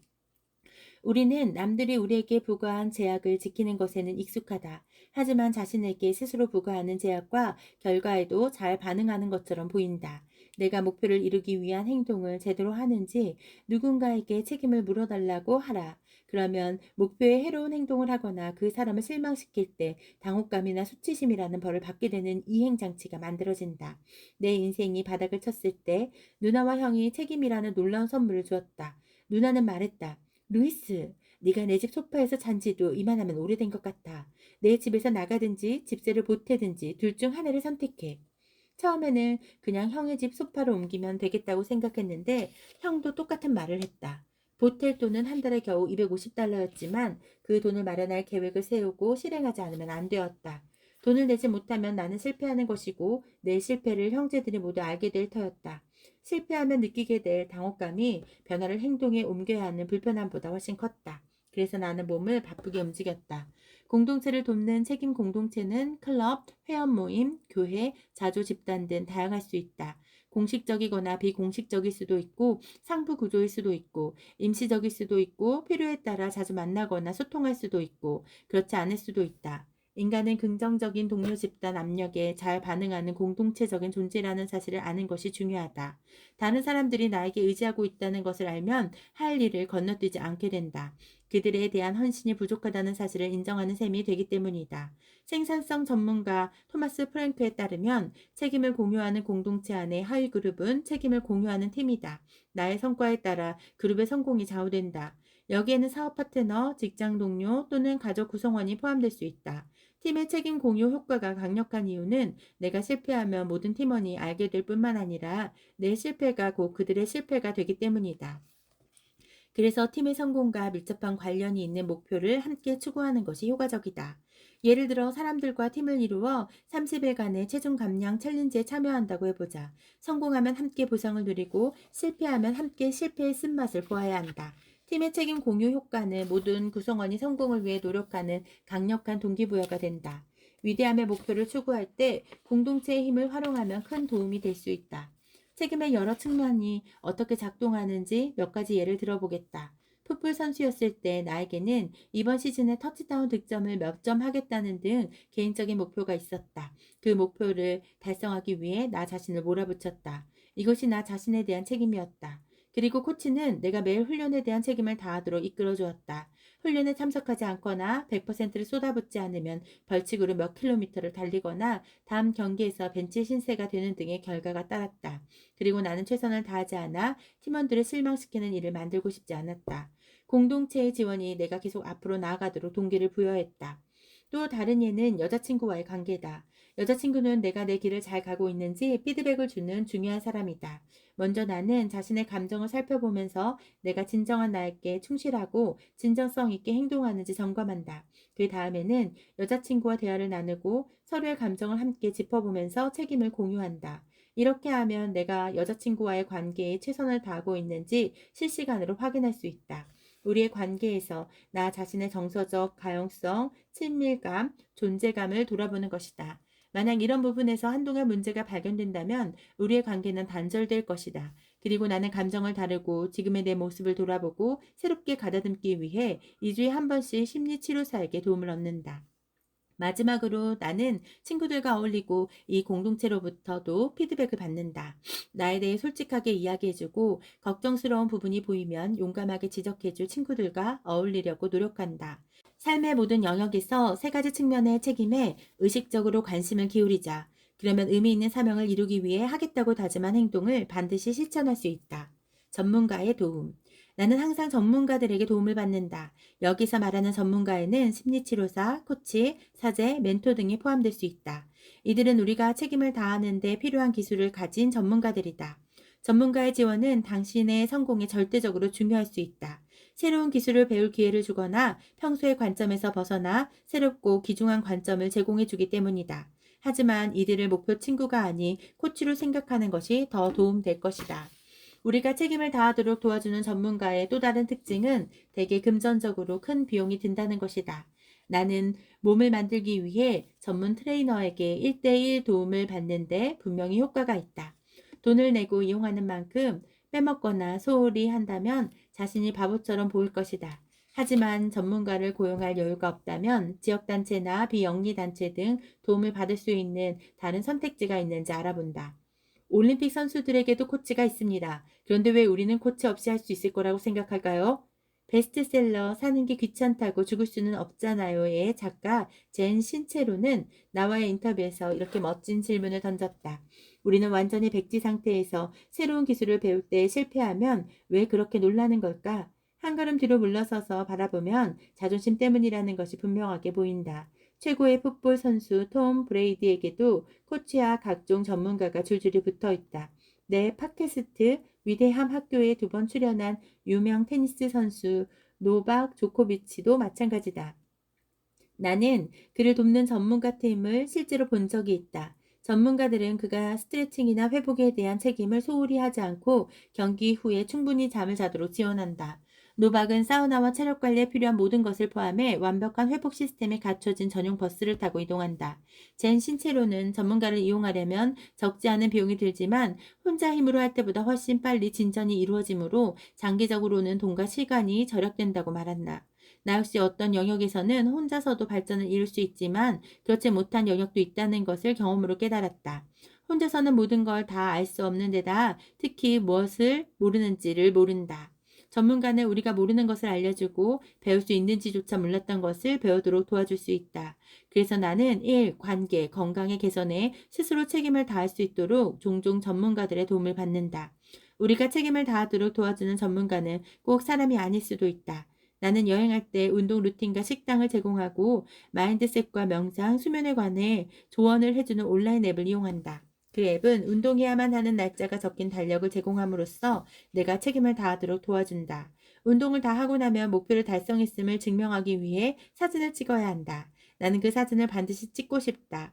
우리는 남들이 우리에게 부과한 제약을 지키는 것에는 익숙하다. 하지만 자신에게 스스로 부과하는 제약과 결과에도 잘 반응하는 것처럼 보인다. 내가 목표를 이루기 위한 행동을 제대로 하는지 누군가에게 책임을 물어달라고 하라. 그러면 목표에 해로운 행동을 하거나 그 사람을 실망시킬 때 당혹감이나 수치심이라는 벌을 받게 되는 이행장치가 만들어진다. 내 인생이 바닥을 쳤을 때 누나와 형이 책임이라는 놀라운 선물을 주었다. 누나는 말했다. 루이스, 네가 내 집 소파에서 잔 지도 이만하면 오래된 것 같아. 내 집에서 나가든지 집세를 보태든지 둘 중 하나를 선택해. 처음에는 그냥 형의 집 소파로 옮기면 되겠다고 생각했는데 형도 똑같은 말을 했다. 보탤 돈은 한 달에 겨우 250달러였지만 그 돈을 마련할 계획을 세우고 실행하지 않으면 안 되었다. 돈을 내지 못하면 나는 실패하는 것이고 내 실패를 형제들이 모두 알게 될 터였다. 실패하면 느끼게 될 당혹감이 변화를 행동에 옮겨야 하는 불편함보다 훨씬 컸다. 그래서 나는 몸을 바쁘게 움직였다. 공동체를 돕는 책임 공동체는 클럽, 회원 모임, 교회, 자조 집단 등 다양할 수 있다. 공식적이거나 비공식적일 수도 있고 상부 구조일 수도 있고 임시적일 수도 있고 필요에 따라 자주 만나거나 소통할 수도 있고 그렇지 않을 수도 있다. 인간은 긍정적인 동료 집단 압력에 잘 반응하는 공동체적인 존재라는 사실을 아는 것이 중요하다. 다른 사람들이 나에게 의지하고 있다는 것을 알면 할 일을 건너뛰지 않게 된다. 그들에 대한 헌신이 부족하다는 사실을 인정하는 셈이 되기 때문이다. 생산성 전문가 토마스 프랭크에 따르면 책임을 공유하는 공동체 안의 하위 그룹은 책임을 공유하는 팀이다. 나의 성과에 따라 그룹의 성공이 좌우된다. 여기에는 사업 파트너, 직장 동료 또는 가족 구성원이 포함될 수 있다. 팀의 책임 공유 효과가 강력한 이유는 내가 실패하면 모든 팀원이 알게 될 뿐만 아니라 내 실패가 곧 그들의 실패가 되기 때문이다. 그래서 팀의 성공과 밀접한 관련이 있는 목표를 함께 추구하는 것이 효과적이다. 예를 들어 사람들과 팀을 이루어 30일간의 체중 감량 챌린지에 참여한다고 해보자. 성공하면 함께 보상을 누리고 실패하면 함께 실패의 쓴맛을 보아야 한다. 팀의 책임 공유 효과는 모든 구성원이 성공을 위해 노력하는 강력한 동기부여가 된다. 위대함의 목표를 추구할 때 공동체의 힘을 활용하면 큰 도움이 될 수 있다. 책임의 여러 측면이 어떻게 작동하는지 몇 가지 예를 들어보겠다. 풋볼 선수였을 때 나에게는 이번 시즌에 터치다운 득점을 몇 점 하겠다는 등 개인적인 목표가 있었다. 그 목표를 달성하기 위해 나 자신을 몰아붙였다. 이것이 나 자신에 대한 책임이었다. 그리고 코치는 내가 매일 훈련에 대한 책임을 다하도록 이끌어 주었다. 훈련에 참석하지 않거나 100%를 쏟아붓지 않으면 벌칙으로 몇 킬로미터를 달리거나 다음 경기에서 벤치 신세가 되는 등의 결과가 따랐다. 그리고 나는 최선을 다하지 않아 팀원들을 실망시키는 일을 만들고 싶지 않았다. 공동체의 지원이 내가 계속 앞으로 나아가도록 동기를 부여했다. 또 다른 예는 여자친구와의 관계다. 여자친구는 내가 내 길을 잘 가고 있는지 피드백을 주는 중요한 사람이다. 먼저 나는 자신의 감정을 살펴보면서 내가 진정한 나에게 충실하고 진정성 있게 행동하는지 점검한다. 그 다음에는 여자친구와 대화를 나누고 서로의 감정을 함께 짚어보면서 책임을 공유한다. 이렇게 하면 내가 여자친구와의 관계에 최선을 다하고 있는지 실시간으로 확인할 수 있다. 우리의 관계에서 나 자신의 정서적 가용성, 친밀감, 존재감을 돌아보는 것이다. 만약 이런 부분에서 한동안 문제가 발견된다면 우리의 관계는 단절될 것이다. 그리고 나는 감정을 다루고 지금의 내 모습을 돌아보고 새롭게 가다듬기 위해 2주에 한 번씩 심리치료사에게 도움을 얻는다. 마지막으로 나는 친구들과 어울리고 이 공동체로부터도 피드백을 받는다. 나에 대해 솔직하게 이야기해주고 걱정스러운 부분이 보이면 용감하게 지적해줄 친구들과 어울리려고 노력한다. 삶의 모든 영역에서 세 가지 측면의 책임에 의식적으로 관심을 기울이자. 그러면 의미 있는 사명을 이루기 위해 하겠다고 다짐한 행동을 반드시 실천할 수 있다. 전문가의 도움. 나는 항상 전문가들에게 도움을 받는다. 여기서 말하는 전문가에는 심리치료사, 코치, 사제, 멘토 등이 포함될 수 있다. 이들은 우리가 책임을 다하는 데 필요한 기술을 가진 전문가들이다. 전문가의 지원은 당신의 성공에 절대적으로 중요할 수 있다. 새로운 기술을 배울 기회를 주거나 평소의 관점에서 벗어나 새롭고 귀중한 관점을 제공해 주기 때문이다. 하지만 이들을 목표 친구가 아닌 코치로 생각하는 것이 더 도움될 것이다. 우리가 책임을 다하도록 도와주는 전문가의 또 다른 특징은 대개 금전적으로 큰 비용이 든다는 것이다. 나는 몸을 만들기 위해 전문 트레이너에게 1대1 도움을 받는데 분명히 효과가 있다. 돈을 내고 이용하는 만큼 빼먹거나 소홀히 한다면 자신이 바보처럼 보일 것이다. 하지만 전문가를 고용할 여유가 없다면 지역단체나 비영리단체 등 도움을 받을 수 있는 다른 선택지가 있는지 알아본다. 올림픽 선수들에게도 코치가 있습니다. 그런데 왜 우리는 코치 없이 할 수 있을 거라고 생각할까요? 베스트셀러 사는 게 귀찮다고 죽을 수는 없잖아요의 작가 젠 신체로는 나와의 인터뷰에서 이렇게 멋진 질문을 던졌다. 우리는 완전히 백지 상태에서 새로운 기술을 배울 때 실패하면 왜 그렇게 놀라는 걸까? 한 걸음 뒤로 물러서서 바라보면 자존심 때문이라는 것이 분명하게 보인다. 최고의 풋볼 선수 톰 브레이디에게도 코치와 각종 전문가가 줄줄이 붙어 있다. 내 팟캐스트 위대함 학교에 2번 출연한 유명 테니스 선수 노박 조코비치도 마찬가지다. 나는 그를 돕는 전문가 팀을 실제로 본 적이 있다. 전문가들은 그가 스트레칭이나 회복에 대한 책임을 소홀히 하지 않고 경기 후에 충분히 잠을 자도록 지원한다. 노박은 사우나와 체력 관리에 필요한 모든 것을 포함해 완벽한 회복 시스템이 갖춰진 전용 버스를 타고 이동한다. 젠 신체로는 전문가를 이용하려면 적지 않은 비용이 들지만 혼자 힘으로 할 때보다 훨씬 빨리 진전이 이루어지므로 장기적으로는 돈과 시간이 절약된다고 말한다. 나 역시 어떤 영역에서는 혼자서도 발전을 이룰 수 있지만 그렇지 못한 영역도 있다는 것을 경험으로 깨달았다. 혼자서는 모든 걸 다 알 수 없는 데다 특히 무엇을 모르는지를 모른다. 전문가는 우리가 모르는 것을 알려주고 배울 수 있는지조차 몰랐던 것을 배우도록 도와줄 수 있다. 그래서 나는 일, 관계, 건강의 개선에 스스로 책임을 다할 수 있도록 종종 전문가들의 도움을 받는다. 우리가 책임을 다하도록 도와주는 전문가는 꼭 사람이 아닐 수도 있다. 나는 여행할 때 운동 루틴과 식당을 제공하고 마인드셋과 명상, 수면에 관해 조언을 해주는 온라인 앱을 이용한다. 그 앱은 운동해야만 하는 날짜가 적힌 달력을 제공함으로써 내가 책임을 다하도록 도와준다. 운동을 다 하고 나면 목표를 달성했음을 증명하기 위해 사진을 찍어야 한다. 나는 그 사진을 반드시 찍고 싶다.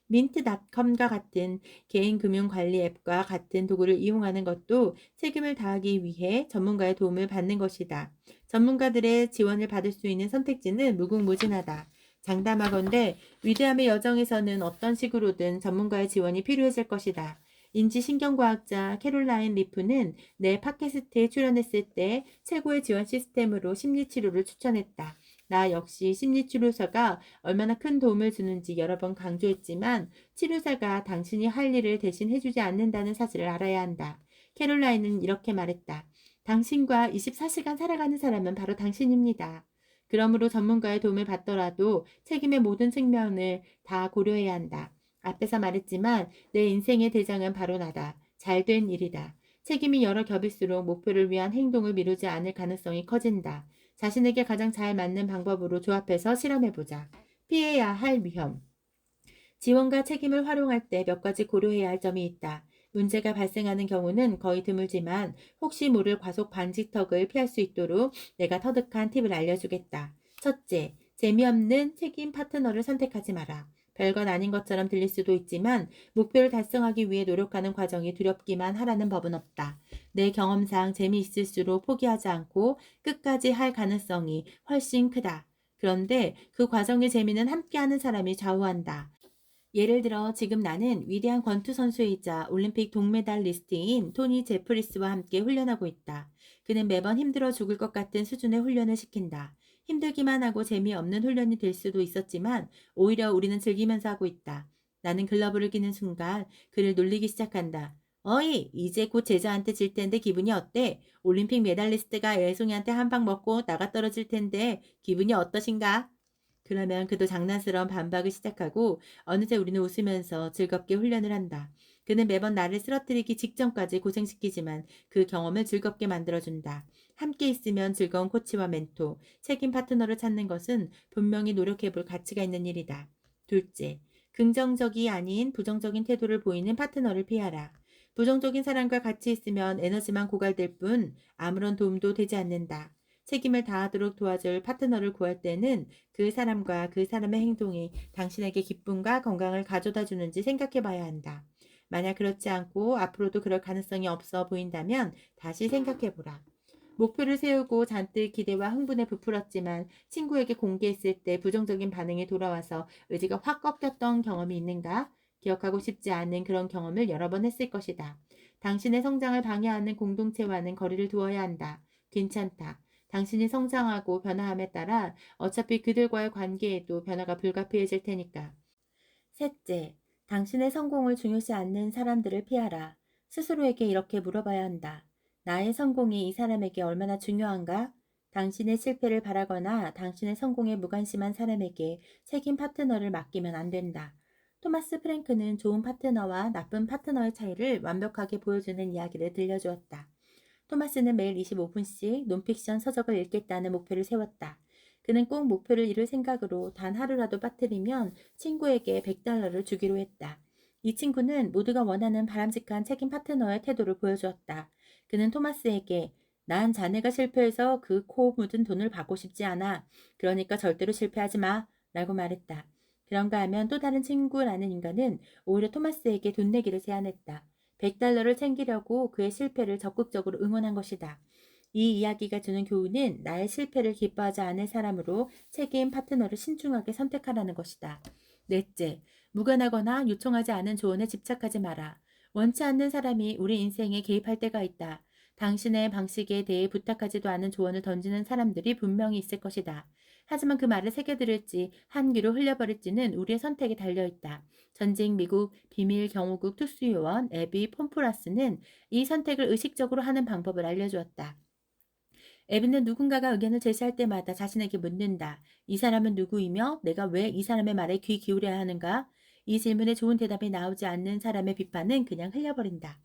민트닷컴과 같은 개인 금융 관리 앱과 같은 도구를 이용하는 것도 책임을 다하기 위해 전문가의 도움을 받는 것이다. 전문가들의 지원을 받을 수 있는 선택지는 무궁무진하다. 장담하건대 위대함의 여정에서는 어떤 식으로든 전문가의 지원이 필요해질 것이다. 인지신경과학자 캐롤라인 리프는 내 팟캐스트에 출연했을 때 최고의 지원 시스템으로 심리치료를 추천했다. 나 역시 심리치료사가 얼마나 큰 도움을 주는지 여러 번 강조했지만 치료사가 당신이 할 일을 대신 해주지 않는다는 사실을 알아야 한다. 캐롤라인은 이렇게 말했다. 당신과 24시간 살아가는 사람은 바로 당신입니다. 그러므로 전문가의 도움을 받더라도 책임의 모든 측면을 다 고려해야 한다. 앞에서 말했지만 내 인생의 대장은 바로 나다. 잘된 일이다. 책임이 여러 겹일수록 목표를 위한 행동을 미루지 않을 가능성이 커진다. 자신에게 가장 잘 맞는 방법으로 조합해서 실험해보자. 피해야 할 위험. 지원과 책임을 활용할 때 몇 가지 고려해야 할 점이 있다. 문제가 발생하는 경우는 거의 드물지만 혹시 모를 과속 방지턱을 피할 수 있도록 내가 터득한 팁을 알려주겠다. 첫째, 재미없는 책임 파트너를 선택하지 마라. 별건 아닌 것처럼 들릴 수도 있지만 목표를 달성하기 위해 노력하는 과정이 두렵기만 하라는 법은 없다. 내 경험상 재미있을수록 포기하지 않고 끝까지 할 가능성이 훨씬 크다. 그런데 그 과정의 재미는 함께하는 사람이 좌우한다. 예를 들어 지금 나는 위대한 권투 선수이자 올림픽 동메달리스트인 토니 제프리스와 함께 훈련하고 있다. 그는 매번 힘들어 죽을 것 같은 수준의 훈련을 시킨다. 힘들기만 하고 재미없는 훈련이 될 수도 있었지만 오히려 우리는 즐기면서 하고 있다. 나는 글러브를 끼는 순간 그를 놀리기 시작한다. 어이, 이제 곧 제자한테 질 텐데 기분이 어때? 올림픽 메달리스트가 애송이한테 한 방 먹고 나가 떨어질 텐데 기분이 어떠신가? 그러면 그도 장난스러운 반박을 시작하고 어느새 우리는 웃으면서 즐겁게 훈련을 한다. 그는 매번 나를 쓰러뜨리기 직전까지 고생시키지만 그 경험을 즐겁게 만들어준다. 함께 있으면 즐거운 코치와 멘토, 책임 파트너를 찾는 것은 분명히 노력해볼 가치가 있는 일이다. 둘째, 긍정적이 아닌 부정적인 태도를 보이는 파트너를 피하라. 부정적인 사람과 같이 있으면 에너지만 고갈될 뿐 아무런 도움도 되지 않는다. 책임을 다하도록 도와줄 파트너를 구할 때는 그 사람과 그 사람의 행동이 당신에게 기쁨과 건강을 가져다 주는지 생각해 봐야 한다. 만약 그렇지 않고 앞으로도 그럴 가능성이 없어 보인다면 다시 생각해 보라. 목표를 세우고 잔뜩 기대와 흥분에 부풀었지만 친구에게 공개했을 때 부정적인 반응이 돌아와서 의지가 확 꺾였던 경험이 있는가? 기억하고 싶지 않은 그런 경험을 여러 번 했을 것이다. 당신의 성장을 방해하는 공동체와는 거리를 두어야 한다. 괜찮다. 당신이 성장하고 변화함에 따라 어차피 그들과의 관계에도 변화가 불가피해질 테니까. 셋째, 당신의 성공을 중요시 않는 사람들을 피하라. 스스로에게 이렇게 물어봐야 한다. 나의 성공이 이 사람에게 얼마나 중요한가? 당신의 실패를 바라거나 당신의 성공에 무관심한 사람에게 책임 파트너를 맡기면 안 된다. 토마스 프랭크는 좋은 파트너와 나쁜 파트너의 차이를 완벽하게 보여주는 이야기를 들려주었다. 토마스는 매일 25분씩 논픽션 서적을 읽겠다는 목표를 세웠다. 그는 꼭 목표를 이룰 생각으로 단 하루라도 빠뜨리면 친구에게 $100를 주기로 했다. 이 친구는 모두가 원하는 바람직한 책임 파트너의 태도를 보여주었다. 그는 토마스에게 난 자네가 실패해서 그 코 묻은 돈을 받고 싶지 않아. 그러니까 절대로 실패하지 마. 라고 말했다. 그런가 하면 또 다른 친구라는 인간은 오히려 토마스에게 돈 내기를 제안했다. $100를 챙기려고 그의 실패를 적극적으로 응원한 것이다. 이 이야기가 주는 교훈은 나의 실패를 기뻐하지 않을 사람으로 책임 파트너를 신중하게 선택하라는 것이다. 넷째, 무관하거나 요청하지 않은 조언에 집착하지 마라. 원치 않는 사람이 우리 인생에 개입할 때가 있다. 당신의 방식에 대해 부탁하지도 않은 조언을 던지는 사람들이 분명히 있을 것이다. 하지만 그 말을 새겨들을지 한 귀로 흘려버릴지는 우리의 선택에 달려있다. 전직 미국 비밀 경호국 특수요원 에비 폼프라스는 이 선택을 의식적으로 하는 방법을 알려주었다. 에비는 누군가가 의견을 제시할 때마다 자신에게 묻는다. 이 사람은 누구이며 내가 왜 이 사람의 말에 귀 기울여야 하는가? 이 질문에 좋은 대답이 나오지 않는 사람의 비판은 그냥 흘려버린다.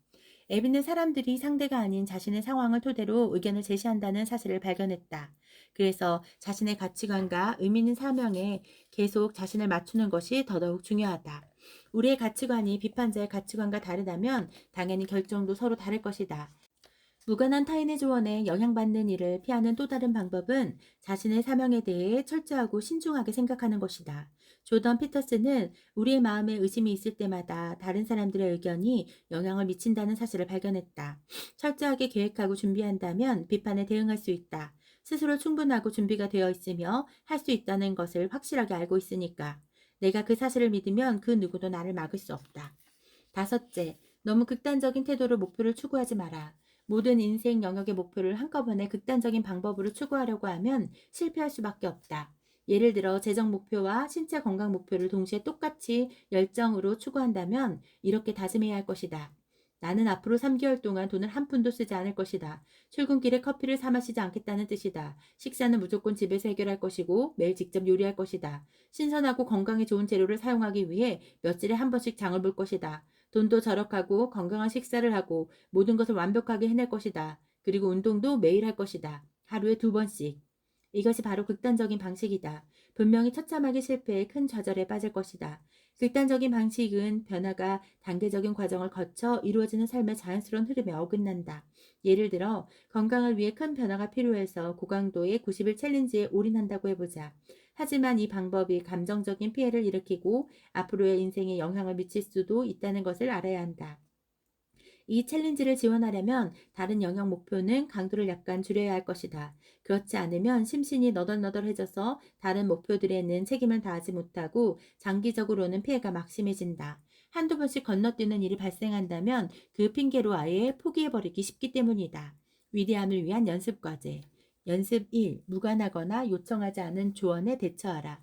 애비는 사람들이 상대가 아닌 자신의 상황을 토대로 의견을 제시한다는 사실을 발견했다. 그래서 자신의 가치관과 의미 있는 사명에 계속 자신을 맞추는 것이 더더욱 중요하다. 우리의 가치관이 비판자의 가치관과 다르다면 당연히 결정도 서로 다를 것이다. 무관한 타인의 조언에 영향받는 일을 피하는 또 다른 방법은 자신의 사명에 대해 철저하고 신중하게 생각하는 것이다. 조던 피터스는 우리의 마음에 의심이 있을 때마다 다른 사람들의 의견이 영향을 미친다는 사실을 발견했다. 철저하게 계획하고 준비한다면 비판에 대응할 수 있다. 스스로 충분하고 준비가 되어 있으며 할 수 있다는 것을 확실하게 알고 있으니까. 내가 그 사실을 믿으면 그 누구도 나를 막을 수 없다. 다섯째, 너무 극단적인 태도로 목표를 추구하지 마라. 모든 인생 영역의 목표를 한꺼번에 극단적인 방법으로 추구하려고 하면 실패할 수밖에 없다. 예를 들어 재정 목표와 신체 건강 목표를 동시에 똑같이 열정으로 추구한다면 이렇게 다짐해야 할 것이다. 나는 앞으로 3개월 동안 돈을 한 푼도 쓰지 않을 것이다. 출근길에 커피를 사 마시지 않겠다는 뜻이다. 식사는 무조건 집에서 해결할 것이고 매일 직접 요리할 것이다. 신선하고 건강에 좋은 재료를 사용하기 위해 며칠에 한 번씩 장을 볼 것이다. 돈도 절약하고 건강한 식사를 하고 모든 것을 완벽하게 해낼 것이다. 그리고 운동도 매일 할 것이다. 하루에 2번씩. 이것이 바로 극단적인 방식이다. 분명히 처참하게 실패해 큰 좌절에 빠질 것이다. 극단적인 방식은 변화가 단계적인 과정을 거쳐 이루어지는 삶의 자연스러운 흐름에 어긋난다. 예를 들어 건강을 위해 큰 변화가 필요해서 고강도의 90일 챌린지에 올인한다고 해보자. 하지만 이 방법이 감정적인 피해를 일으키고 앞으로의 인생에 영향을 미칠 수도 있다는 것을 알아야 한다. 이 챌린지를 지원하려면 다른 영역 목표는 강도를 약간 줄여야 할 것이다. 그렇지 않으면 심신이 너덜너덜해져서 다른 목표들에는 책임을 다하지 못하고 장기적으로는 피해가 막심해진다. 한두 번씩 건너뛰는 일이 발생한다면 그 핑계로 아예 포기해버리기 쉽기 때문이다. 위대함을 위한 연습 과제. 연습 1. 무관하거나 요청하지 않은 조언에 대처하라.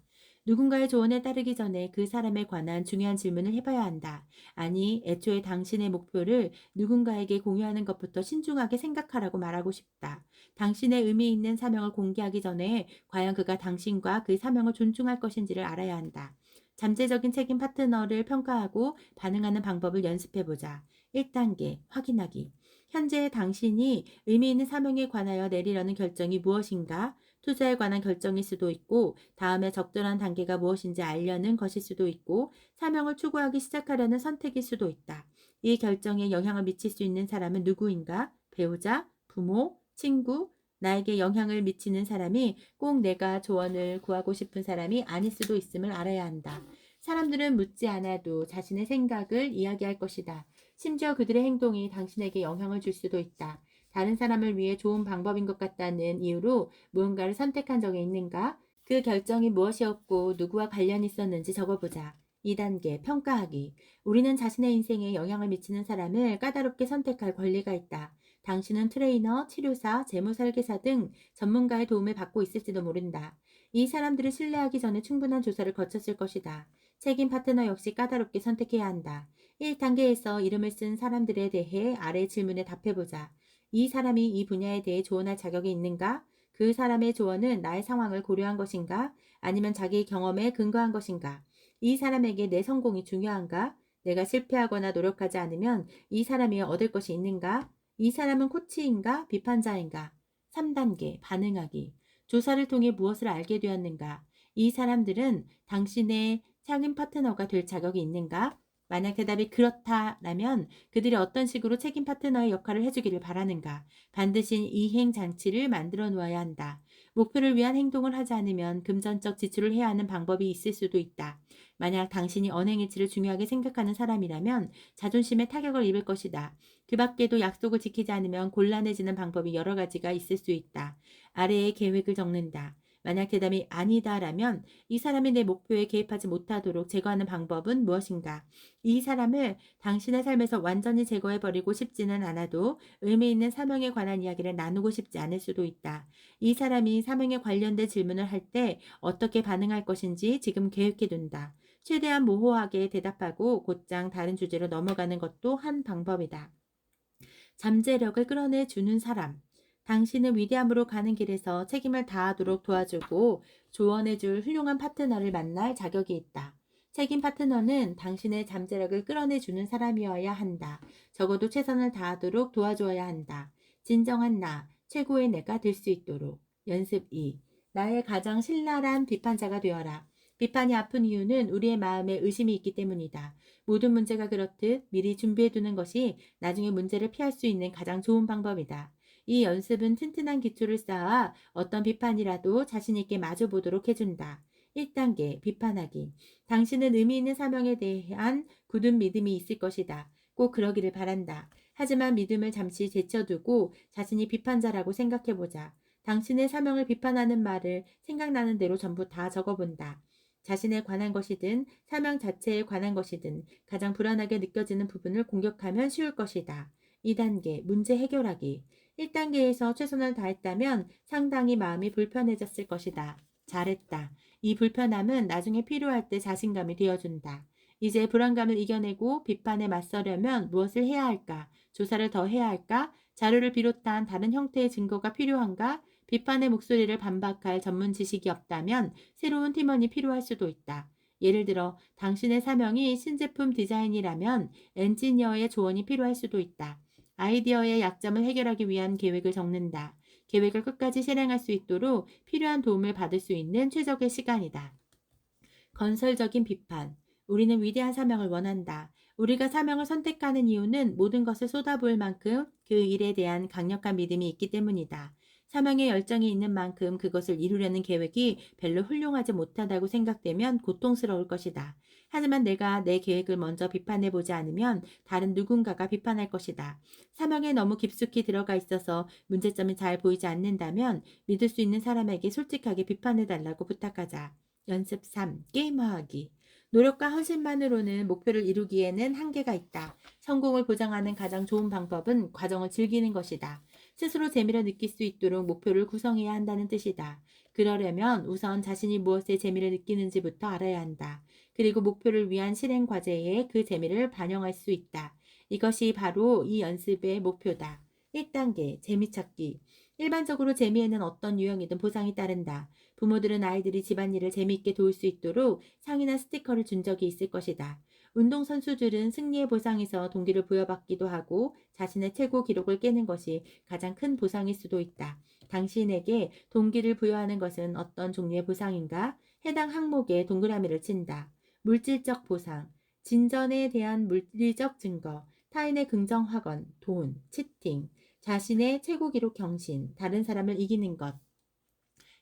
누군가의 조언에 따르기 전에 그 사람에 관한 중요한 질문을 해봐야 한다. 아니, 애초에 당신의 목표를 누군가에게 공유하는 것부터 신중하게 생각하라고 말하고 싶다. 당신의 의미 있는 사명을 공개하기 전에 과연 그가 당신과 그 사명을 존중할 것인지를 알아야 한다. 잠재적인 책임 파트너를 평가하고 반응하는 방법을 연습해보자. 1단계, 확인하기. 현재 당신이 의미 있는 사명에 관하여 내리려는 결정이 무엇인가? 투자에 관한 결정일 수도 있고, 다음에 적절한 단계가 무엇인지 알려는 것일 수도 있고, 사명을 추구하기 시작하려는 선택일 수도 있다. 이 결정에 영향을 미칠 수 있는 사람은 누구인가? 배우자, 부모, 친구, 나에게 영향을 미치는 사람이 꼭 내가 조언을 구하고 싶은 사람이 아닐 수도 있음을 알아야 한다. 사람들은 묻지 않아도 자신의 생각을 이야기할 것이다. 심지어 그들의 행동이 당신에게 영향을 줄 수도 있다. 다른 사람을 위해 좋은 방법인 것 같다는 이유로 무언가를 선택한 적이 있는가? 그 결정이 무엇이었고 누구와 관련이 있었는지 적어보자. 2단계 평가하기. 우리는 자신의 인생에 영향을 미치는 사람을 까다롭게 선택할 권리가 있다. 당신은 트레이너, 치료사, 재무설계사 등 전문가의 도움을 받고 있을지도 모른다. 이 사람들을 신뢰하기 전에 충분한 조사를 거쳤을 것이다. 책임 파트너 역시 까다롭게 선택해야 한다. 1단계에서 이름을 쓴 사람들에 대해 아래 질문에 답해보자. 이 사람이 이 분야에 대해 조언할 자격이 있는가? 그 사람의 조언은 나의 상황을 고려한 것인가? 아니면 자기의 경험에 근거한 것인가? 이 사람에게 내 성공이 중요한가? 내가 실패하거나 노력하지 않으면 이 사람이 얻을 것이 있는가? 이 사람은 코치인가? 비판자인가? 3단계 반응하기. 조사를 통해 무엇을 알게 되었는가? 이 사람들은 당신의 상임 파트너가 될 자격이 있는가? 만약 대답이 그렇다라면 그들이 어떤 식으로 책임 파트너의 역할을 해주기를 바라는가? 반드시 이행 장치를 만들어 놓아야 한다. 목표를 위한 행동을 하지 않으면 금전적 지출을 해야 하는 방법이 있을 수도 있다. 만약 당신이 언행일치를 중요하게 생각하는 사람이라면 자존심에 타격을 입을 것이다. 그 밖에도 약속을 지키지 않으면 곤란해지는 방법이 여러 가지가 있을 수 있다. 아래의 계획을 적는다. 만약 대답이 아니다라면 이 사람이 내 목표에 개입하지 못하도록 제거하는 방법은 무엇인가? 이 사람을 당신의 삶에서 완전히 제거해버리고 싶지는 않아도 의미 있는 사명에 관한 이야기를 나누고 싶지 않을 수도 있다. 이 사람이 사명에 관련된 질문을 할 때 어떻게 반응할 것인지 지금 계획해둔다. 최대한 모호하게 대답하고 곧장 다른 주제로 넘어가는 것도 한 방법이다. 잠재력을 끌어내주는 사람. 당신은 위대함으로 가는 길에서 책임을 다하도록 도와주고 조언해줄 훌륭한 파트너를 만날 자격이 있다. 책임 파트너는 당신의 잠재력을 끌어내주는 사람이어야 한다. 적어도 최선을 다하도록 도와줘야 한다. 진정한 나, 최고의 내가 될 수 있도록. 연습 2. 나의 가장 신랄한 비판자가 되어라. 비판이 아픈 이유는 우리의 마음에 의심이 있기 때문이다. 모든 문제가 그렇듯 미리 준비해두는 것이 나중에 문제를 피할 수 있는 가장 좋은 방법이다. 이 연습은 튼튼한 기초를 쌓아 어떤 비판이라도 자신 있게 마주보도록 해준다. 1단계 비판하기. 당신은 의미 있는 사명에 대한 굳은 믿음이 있을 것이다. 꼭 그러기를 바란다. 하지만 믿음을 잠시 제쳐두고 자신이 비판자라고 생각해보자. 당신의 사명을 비판하는 말을 생각나는 대로 전부 다 적어본다. 자신에 관한 것이든 사명 자체에 관한 것이든 가장 불안하게 느껴지는 부분을 공격하면 쉬울 것이다. 2단계 문제 해결하기. 1단계에서 최선을 다했다면 상당히 마음이 불편해졌을 것이다. 잘했다. 이 불편함은 나중에 필요할 때 자신감이 되어준다. 이제 불안감을 이겨내고 비판에 맞서려면 무엇을 해야 할까? 조사를 더 해야 할까? 자료를 비롯한 다른 형태의 증거가 필요한가? 비판의 목소리를 반박할 전문 지식이 없다면 새로운 팀원이 필요할 수도 있다. 예를 들어 당신의 사명이 신제품 디자인이라면 엔지니어의 조언이 필요할 수도 있다. 아이디어의 약점을 해결하기 위한 계획을 적는다. 계획을 끝까지 실행할 수 있도록 필요한 도움을 받을 수 있는 최적의 시간이다. 건설적인 비판. 우리는 위대한 사명을 원한다. 우리가 사명을 선택하는 이유는 모든 것을 쏟아부을 만큼 그 일에 대한 강력한 믿음이 있기 때문이다. 사명에 열정이 있는 만큼 그것을 이루려는 계획이 별로 훌륭하지 못하다고 생각되면 고통스러울 것이다. 하지만 내가 내 계획을 먼저 비판해보지 않으면 다른 누군가가 비판할 것이다. 사명에 너무 깊숙이 들어가 있어서 문제점이 잘 보이지 않는다면 믿을 수 있는 사람에게 솔직하게 비판해달라고 부탁하자. 연습 3. 게임화하기. 노력과 헌신만으로는 목표를 이루기에는 한계가 있다. 성공을 보장하는 가장 좋은 방법은 과정을 즐기는 것이다. 스스로 재미를 느낄 수 있도록 목표를 구성해야 한다는 뜻이다. 그러려면 우선 자신이 무엇에 재미를 느끼는지부터 알아야 한다. 그리고 목표를 위한 실행 과제에 그 재미를 반영할 수 있다. 이것이 바로 이 연습의 목표다. 1단계 재미찾기. 일반적으로 재미에는 어떤 유형이든 보상이 따른다. 부모들은 아이들이 집안일을 재미있게 도울 수 있도록 상이나 스티커를 준 적이 있을 것이다. 운동선수들은 승리의 보상에서 동기를 부여받기도 하고 자신의 최고 기록을 깨는 것이 가장 큰 보상일 수도 있다. 당신에게 동기를 부여하는 것은 어떤 종류의 보상인가? 해당 항목에 동그라미를 친다. 물질적 보상, 진전에 대한 물리적 증거, 타인의 긍정 확언, 돈, 치팅, 자신의 최고 기록 경신, 다른 사람을 이기는 것.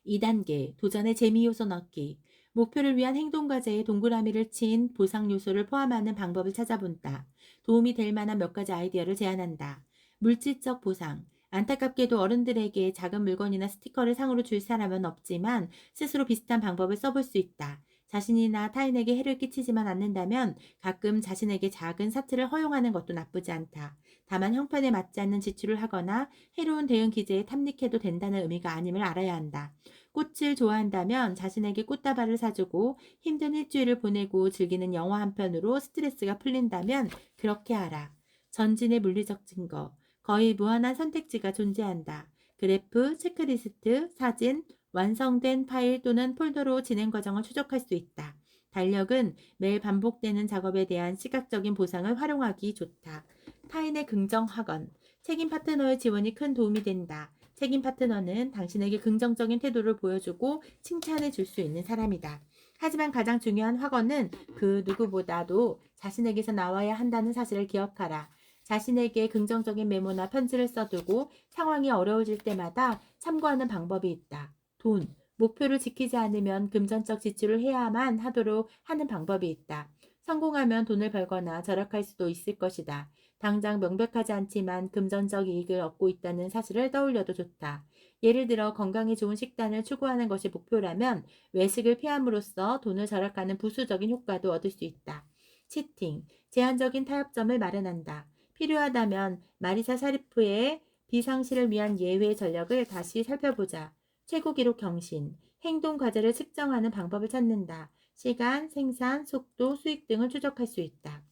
2단계 도전의 재미 요소 넣기. 목표를 위한 행동 과제에 동그라미를 친 보상 요소를 포함하는 방법을 찾아본다. 도움이 될 만한 몇 가지 아이디어를 제안한다. 물질적 보상. 안타깝게도 어른들에게 작은 물건이나 스티커를 상으로 줄 사람은 없지만 스스로 비슷한 방법을 써볼 수 있다. 자신이나 타인에게 해를 끼치지만 않는다면 가끔 자신에게 작은 사치를 허용하는 것도 나쁘지 않다. 다만 형편에 맞지 않는 지출을 하거나 해로운 대응 기제에 탐닉해도 된다는 의미가 아님을 알아야 한다. 꽃을 좋아한다면 자신에게 꽃다발을 사주고 힘든 일주일을 보내고 즐기는 영화 한 편으로 스트레스가 풀린다면 그렇게 하라. 전진의 물리적 증거. 거의 무한한 선택지가 존재한다. 그래프, 체크리스트, 사진, 완성된 파일 또는 폴더로 진행 과정을 추적할 수 있다. 달력은 매일 반복되는 작업에 대한 시각적인 보상을 활용하기 좋다. 타인의 긍정 학원. 책임 파트너의 지원이 큰 도움이 된다. 책임 파트너는 당신에게 긍정적인 태도를 보여주고 칭찬해 줄 수 있는 사람이다. 하지만 가장 중요한 확언은 그 누구보다도 자신에게서 나와야 한다는 사실을 기억하라. 자신에게 긍정적인 메모나 편지를 써두고 상황이 어려워질 때마다 참고하는 방법이 있다. 돈, 목표를 지키지 않으면 금전적 지출을 해야만 하도록 하는 방법이 있다. 성공하면 돈을 벌거나 절약할 수도 있을 것이다. 당장 명백하지 않지만 금전적 이익을 얻고 있다는 사실을 떠올려도 좋다. 예를 들어 건강에 좋은 식단을 추구하는 것이 목표라면 외식을 피함으로써 돈을 절약하는 부수적인 효과도 얻을 수 있다. 치팅, 제한적인 타협점을 마련한다. 필요하다면 마리사 사리프의 비상시를 위한 예외 전력을 다시 살펴보자. 최고 기록 경신, 행동 과제를 측정하는 방법을 찾는다. 시간, 생산, 속도, 수익 등을 추적할 수 있다.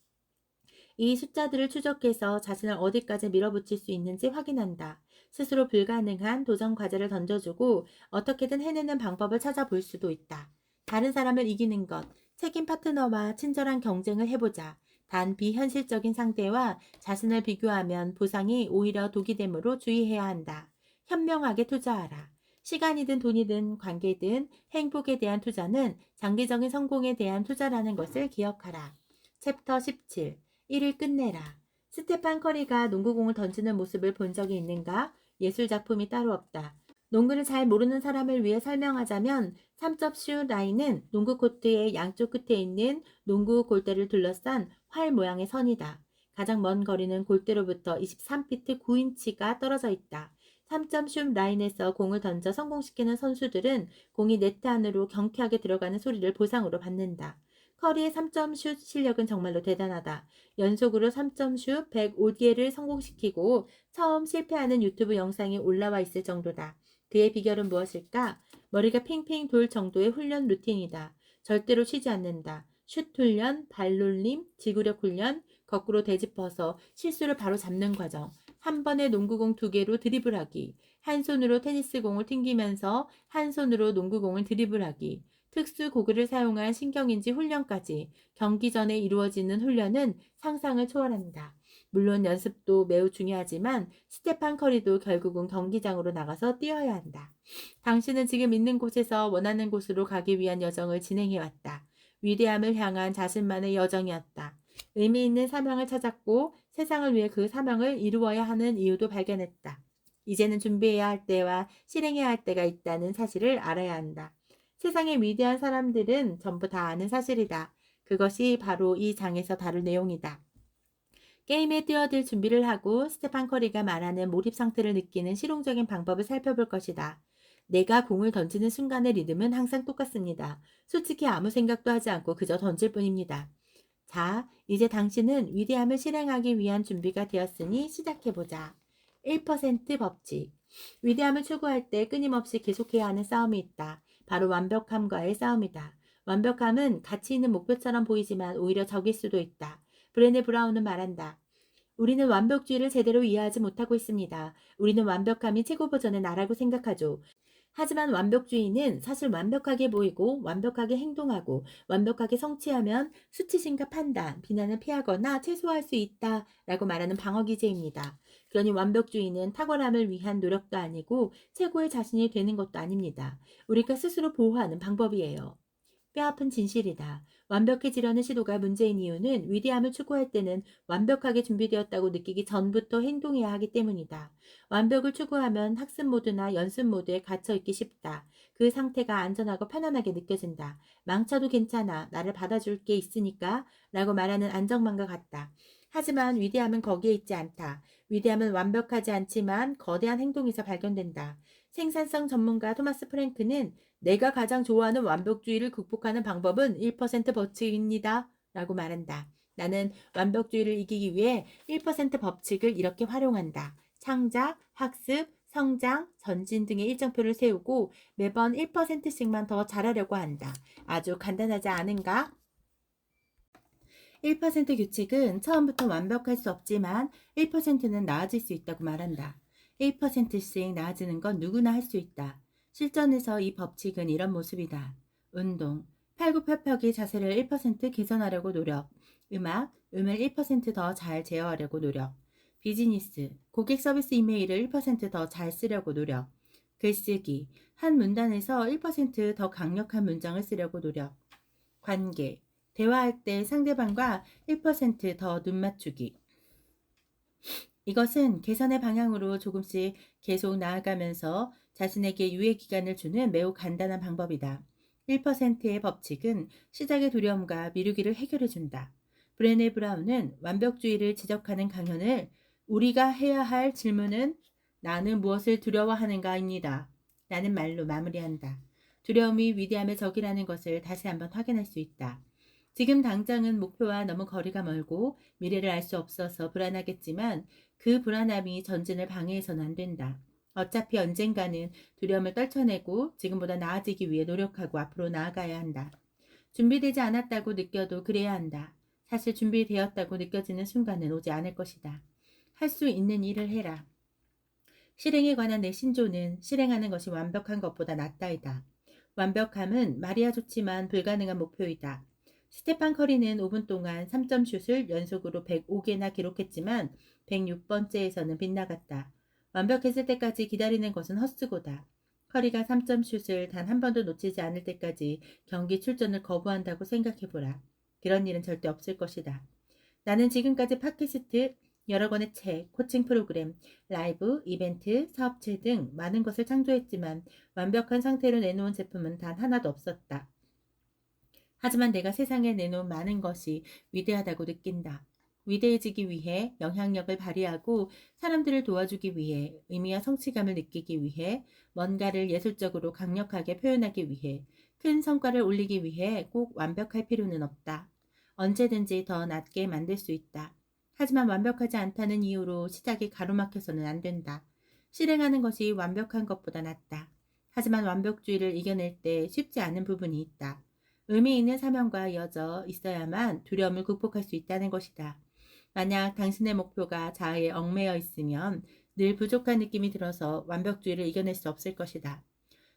이 숫자들을 추적해서 자신을 어디까지 밀어붙일 수 있는지 확인한다. 스스로 불가능한 도전 과제를 던져주고 어떻게든 해내는 방법을 찾아볼 수도 있다. 다른 사람을 이기는 것, 책임 파트너와 친절한 경쟁을 해보자. 단 비현실적인 상대와 자신을 비교하면 보상이 오히려 독이 되므로 주의해야 한다. 현명하게 투자하라. 시간이든 돈이든 관계든 행복에 대한 투자는 장기적인 성공에 대한 투자라는 것을 기억하라. 챕터 17. 일을 끝내라. 스테판 커리가 농구공을 던지는 모습을 본 적이 있는가? 예술 작품이 따로 없다. 농구를 잘 모르는 사람을 위해 설명하자면 3점 슛 라인은 농구 코트의 양쪽 끝에 있는 농구 골대를 둘러싼 활 모양의 선이다. 가장 먼 거리는 골대로부터 23피트 9인치가 떨어져 있다. 3점 슛 라인에서 공을 던져 성공시키는 선수들은 공이 네트 안으로 경쾌하게 들어가는 소리를 보상으로 받는다. 커리의 3점 슛 실력은 정말로 대단하다. 연속으로 3점 슛 105개를 성공시키고 처음 실패하는 유튜브 영상이 올라와 있을 정도다. 그의 비결은 무엇일까? 머리가 핑핑 돌 정도의 훈련 루틴이다. 절대로 쉬지 않는다. 슛 훈련, 발놀림, 지구력 훈련, 거꾸로 되짚어서 실수를 바로 잡는 과정. 한 번에 농구공 2개로 드리블하기. 한 손으로 테니스공을 튕기면서 한 손으로 농구공을 드리블하기. 특수 고글을 사용한 신경인지 훈련까지 경기 전에 이루어지는 훈련은 상상을 초월한다. 물론 연습도 매우 중요하지만 스테판 커리도 결국은 경기장으로 나가서 뛰어야 한다. 당신은 지금 있는 곳에서 원하는 곳으로 가기 위한 여정을 진행해왔다. 위대함을 향한 자신만의 여정이었다. 의미 있는 사명을 찾았고 세상을 위해 그 사명을 이루어야 하는 이유도 발견했다. 이제는 준비해야 할 때와 실행해야 할 때가 있다는 사실을 알아야 한다. 세상의 위대한 사람들은 전부 다 아는 사실이다. 그것이 바로 이 장에서 다룰 내용이다. 게임에 뛰어들 준비를 하고 스테판 커리가 말하는 몰입 상태를 느끼는 실용적인 방법을 살펴볼 것이다. 내가 공을 던지는 순간의 리듬은 항상 똑같습니다. 솔직히 아무 생각도 하지 않고 그저 던질 뿐입니다. 자, 이제 당신은 위대함을 실행하기 위한 준비가 되었으니 시작해보자. 1% 법칙. 위대함을 추구할 때 끊임없이 계속해야 하는 싸움이 있다. 바로 완벽함과의 싸움이다. 완벽함은 가치 있는 목표처럼 보이지만 오히려 적일 수도 있다. 브레네 브라운은 말한다. 우리는 완벽주의를 제대로 이해하지 못하고 있습니다. 우리는 완벽함이 최고 버전의 나라고 생각하죠. 하지만 완벽주의는 사실 완벽하게 보이고 완벽하게 행동하고 완벽하게 성취하면 수치심과 판단, 비난을 피하거나 최소화할 수 있다라고 말하는 방어 기제입니다. 그러니 완벽주의는 탁월함을 위한 노력도 아니고 최고의 자신이 되는 것도 아닙니다. 우리가 스스로 보호하는 방법이에요. 뼈아픈 진실이다. 완벽해지려는 시도가 문제인 이유는 위대함을 추구할 때는 완벽하게 준비되었다고 느끼기 전부터 행동해야 하기 때문이다. 완벽을 추구하면 학습 모드나 연습 모드에 갇혀 있기 쉽다. 그 상태가 안전하고 편안하게 느껴진다. 망쳐도 괜찮아. 나를 받아줄 게 있으니까 라고 말하는 안정망과 같다. 하지만 위대함은 거기에 있지 않다. 위대함은 완벽하지 않지만 거대한 행동에서 발견된다. 생산성 전문가 토마스 프랭크는 내가 가장 좋아하는 완벽주의를 극복하는 방법은 1% 법칙입니다. 라고 말한다. 나는 완벽주의를 이기기 위해 1% 법칙을 이렇게 활용한다. 창작, 학습, 성장, 전진 등의 일정표를 세우고 매번 1%씩만 더 잘하려고 한다. 아주 간단하지 않은가? 1% 규칙은 처음부터 완벽할 수 없지만 1%는 나아질 수 있다고 말한다. 1%씩 나아지는 건 누구나 할 수 있다. 실전에서 이 법칙은 이런 모습이다. 운동, 팔굽혀펴기 자세를 1% 개선하려고 노력. 음악, 음을 1%더 잘 제어하려고 노력. 비즈니스, 고객 서비스 이메일을 1%더 잘 쓰려고 노력. 글쓰기, 한 문단에서 1%더 강력한 문장을 쓰려고 노력. 관계, 대화할 때 상대방과 1%더 눈 맞추기. 이것은 개선의 방향으로 조금씩 계속 나아가면서 자신에게 유예 기간을 주는 매우 간단한 방법이다. 1%의 법칙은 시작의 두려움과 미루기를 해결해 준다. 브레네 브라운은 완벽주의를 지적하는 강연을 우리가 해야 할 질문은 나는 무엇을 두려워하는가입니다. 라는 말로 마무리한다. 두려움이 위대함의 적이라는 것을 다시 한번 확인할 수 있다. 지금 당장은 목표와 너무 거리가 멀고 미래를 알 수 없어서 불안하겠지만 그 불안함이 전진을 방해해서는 안 된다. 어차피 언젠가는 두려움을 떨쳐내고 지금보다 나아지기 위해 노력하고 앞으로 나아가야 한다. 준비되지 않았다고 느껴도 그래야 한다. 사실 준비되었다고 느껴지는 순간은 오지 않을 것이다. 할 수 있는 일을 해라. 실행에 관한 내 신조는 실행하는 것이 완벽한 것보다 낫다이다. 완벽함은 말이야 좋지만 불가능한 목표이다. 스테판 커리는 5분 동안 3점 슛을 연속으로 105개나 기록했지만 106번째에서는 빗나갔다. 완벽했을 때까지 기다리는 것은 헛수고다. 커리가 3점 슛을 단 한 번도 놓치지 않을 때까지 경기 출전을 거부한다고 생각해보라. 그런 일은 절대 없을 것이다. 나는 지금까지 팟캐스트, 여러 권의 책, 코칭 프로그램, 라이브, 이벤트, 사업체 등 많은 것을 창조했지만 완벽한 상태로 내놓은 제품은 단 하나도 없었다. 하지만 내가 세상에 내놓은 많은 것이 위대하다고 느낀다. 위대해지기 위해, 영향력을 발휘하고 사람들을 도와주기 위해, 의미와 성취감을 느끼기 위해, 뭔가를 예술적으로 강력하게 표현하기 위해, 큰 성과를 올리기 위해 꼭 완벽할 필요는 없다. 언제든지 더 낫게 만들 수 있다. 하지만 완벽하지 않다는 이유로 시작이 가로막혀서는 안 된다. 실행하는 것이 완벽한 것보다 낫다. 하지만 완벽주의를 이겨낼 때 쉽지 않은 부분이 있다. 의미 있는 사명과 이어져 있어야만 두려움을 극복할 수 있다는 것이다. 만약 당신의 목표가 자아에 얽매여 있으면 늘 부족한 느낌이 들어서 완벽주의를 이겨낼 수 없을 것이다.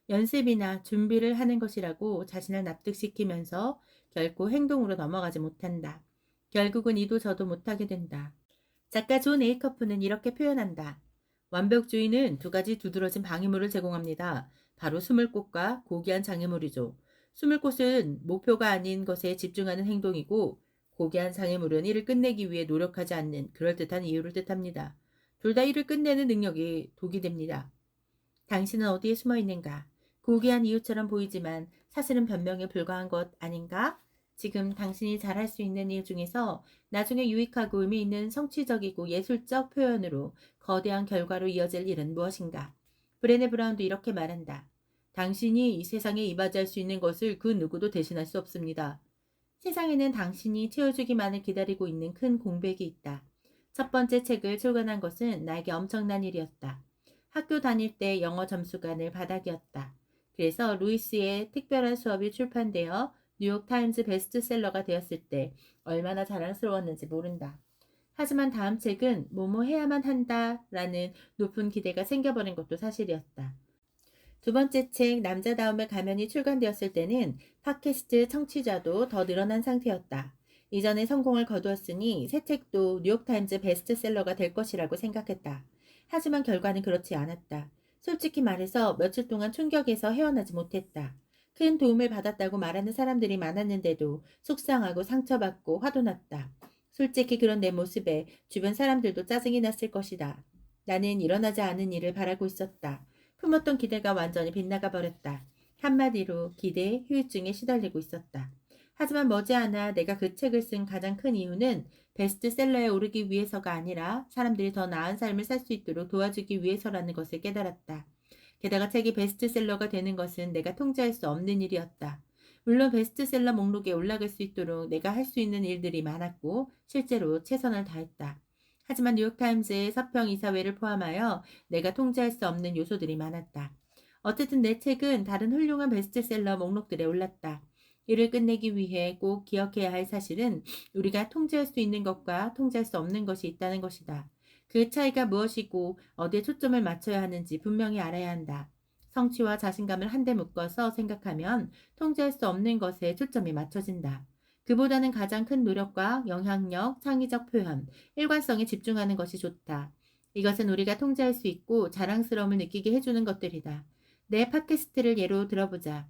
연습이나 준비를 하는 것이라고 자신을 납득시키면서 결코 행동으로 넘어가지 못한다. 결국은 이도 저도 못하게 된다. 작가 존 에이커프는 이렇게 표현한다. 완벽주의는 두 가지 두드러진 방해물을 제공합니다. 바로 숨을 곳과 고귀한 장애물이죠. 숨을 곳은 목표가 아닌 것에 집중하는 행동이고 고귀한 장애물은 이를 끝내기 위해 노력하지 않는 그럴듯한 이유를 뜻합니다. 둘 다 이를 끝내는 능력이 독이 됩니다. 당신은 어디에 숨어 있는가? 고귀한 이유처럼 보이지만 사실은 변명에 불과한 것 아닌가? 지금 당신이 잘할 수 있는 일 중에서 나중에 유익하고 의미 있는 성취적이고 예술적 표현으로 거대한 결과로 이어질 일은 무엇인가? 브레네 브라운도 이렇게 말한다. 당신이 이 세상에 이바지할 수 있는 것을 그 누구도 대신할 수 없습니다. 세상에는 당신이 채워주기만을 기다리고 있는 큰 공백이 있다. 첫 번째 책을 출간한 것은 나에게 엄청난 일이었다. 학교 다닐 때 영어 점수가 늘 바닥이었다. 그래서 루이스의 특별한 수업이 출판되어 뉴욕타임즈 베스트셀러가 되었을 때 얼마나 자랑스러웠는지 모른다. 하지만 다음 책은 뭐뭐 해야만 한다라는 높은 기대가 생겨버린 것도 사실이었다. 두 번째 책 남자다움의 가면이 출간되었을 때는 팟캐스트 청취자도 더 늘어난 상태였다. 이전에 성공을 거두었으니 새 책도 뉴욕타임즈 베스트셀러가 될 것이라고 생각했다. 하지만 결과는 그렇지 않았다. 솔직히 말해서 며칠 동안 충격에서 헤어나지 못했다. 큰 도움을 받았다고 말하는 사람들이 많았는데도 속상하고 상처받고 화도 났다. 솔직히 그런 내 모습에 주변 사람들도 짜증이 났을 것이다. 나는 일어나지 않은 일을 바라고 있었다. 품었던 기대가 완전히 빗나가 버렸다. 한마디로 기대 후유증에 시달리고 있었다. 하지만 머지않아 내가 그 책을 쓴 가장 큰 이유는 베스트셀러에 오르기 위해서가 아니라 사람들이 더 나은 삶을 살 수 있도록 도와주기 위해서라는 것을 깨달았다. 게다가 책이 베스트셀러가 되는 것은 내가 통제할 수 없는 일이었다. 물론 베스트셀러 목록에 올라갈 수 있도록 내가 할 수 있는 일들이 많았고 실제로 최선을 다했다. 하지만 뉴욕타임즈의 서평 이사회를 포함하여 내가 통제할 수 없는 요소들이 많았다. 어쨌든 내 책은 다른 훌륭한 베스트셀러 목록들에 올랐다. 이를 끝내기 위해 꼭 기억해야 할 사실은 우리가 통제할 수 있는 것과 통제할 수 없는 것이 있다는 것이다. 그 차이가 무엇이고 어디에 초점을 맞춰야 하는지 분명히 알아야 한다. 성취와 자신감을 한데 묶어서 생각하면 통제할 수 없는 것에 초점이 맞춰진다. 그보다는 가장 큰 노력과 영향력, 창의적 표현, 일관성에 집중하는 것이 좋다. 이것은 우리가 통제할 수 있고 자랑스러움을 느끼게 해주는 것들이다. 내 팟캐스트를 예로 들어보자.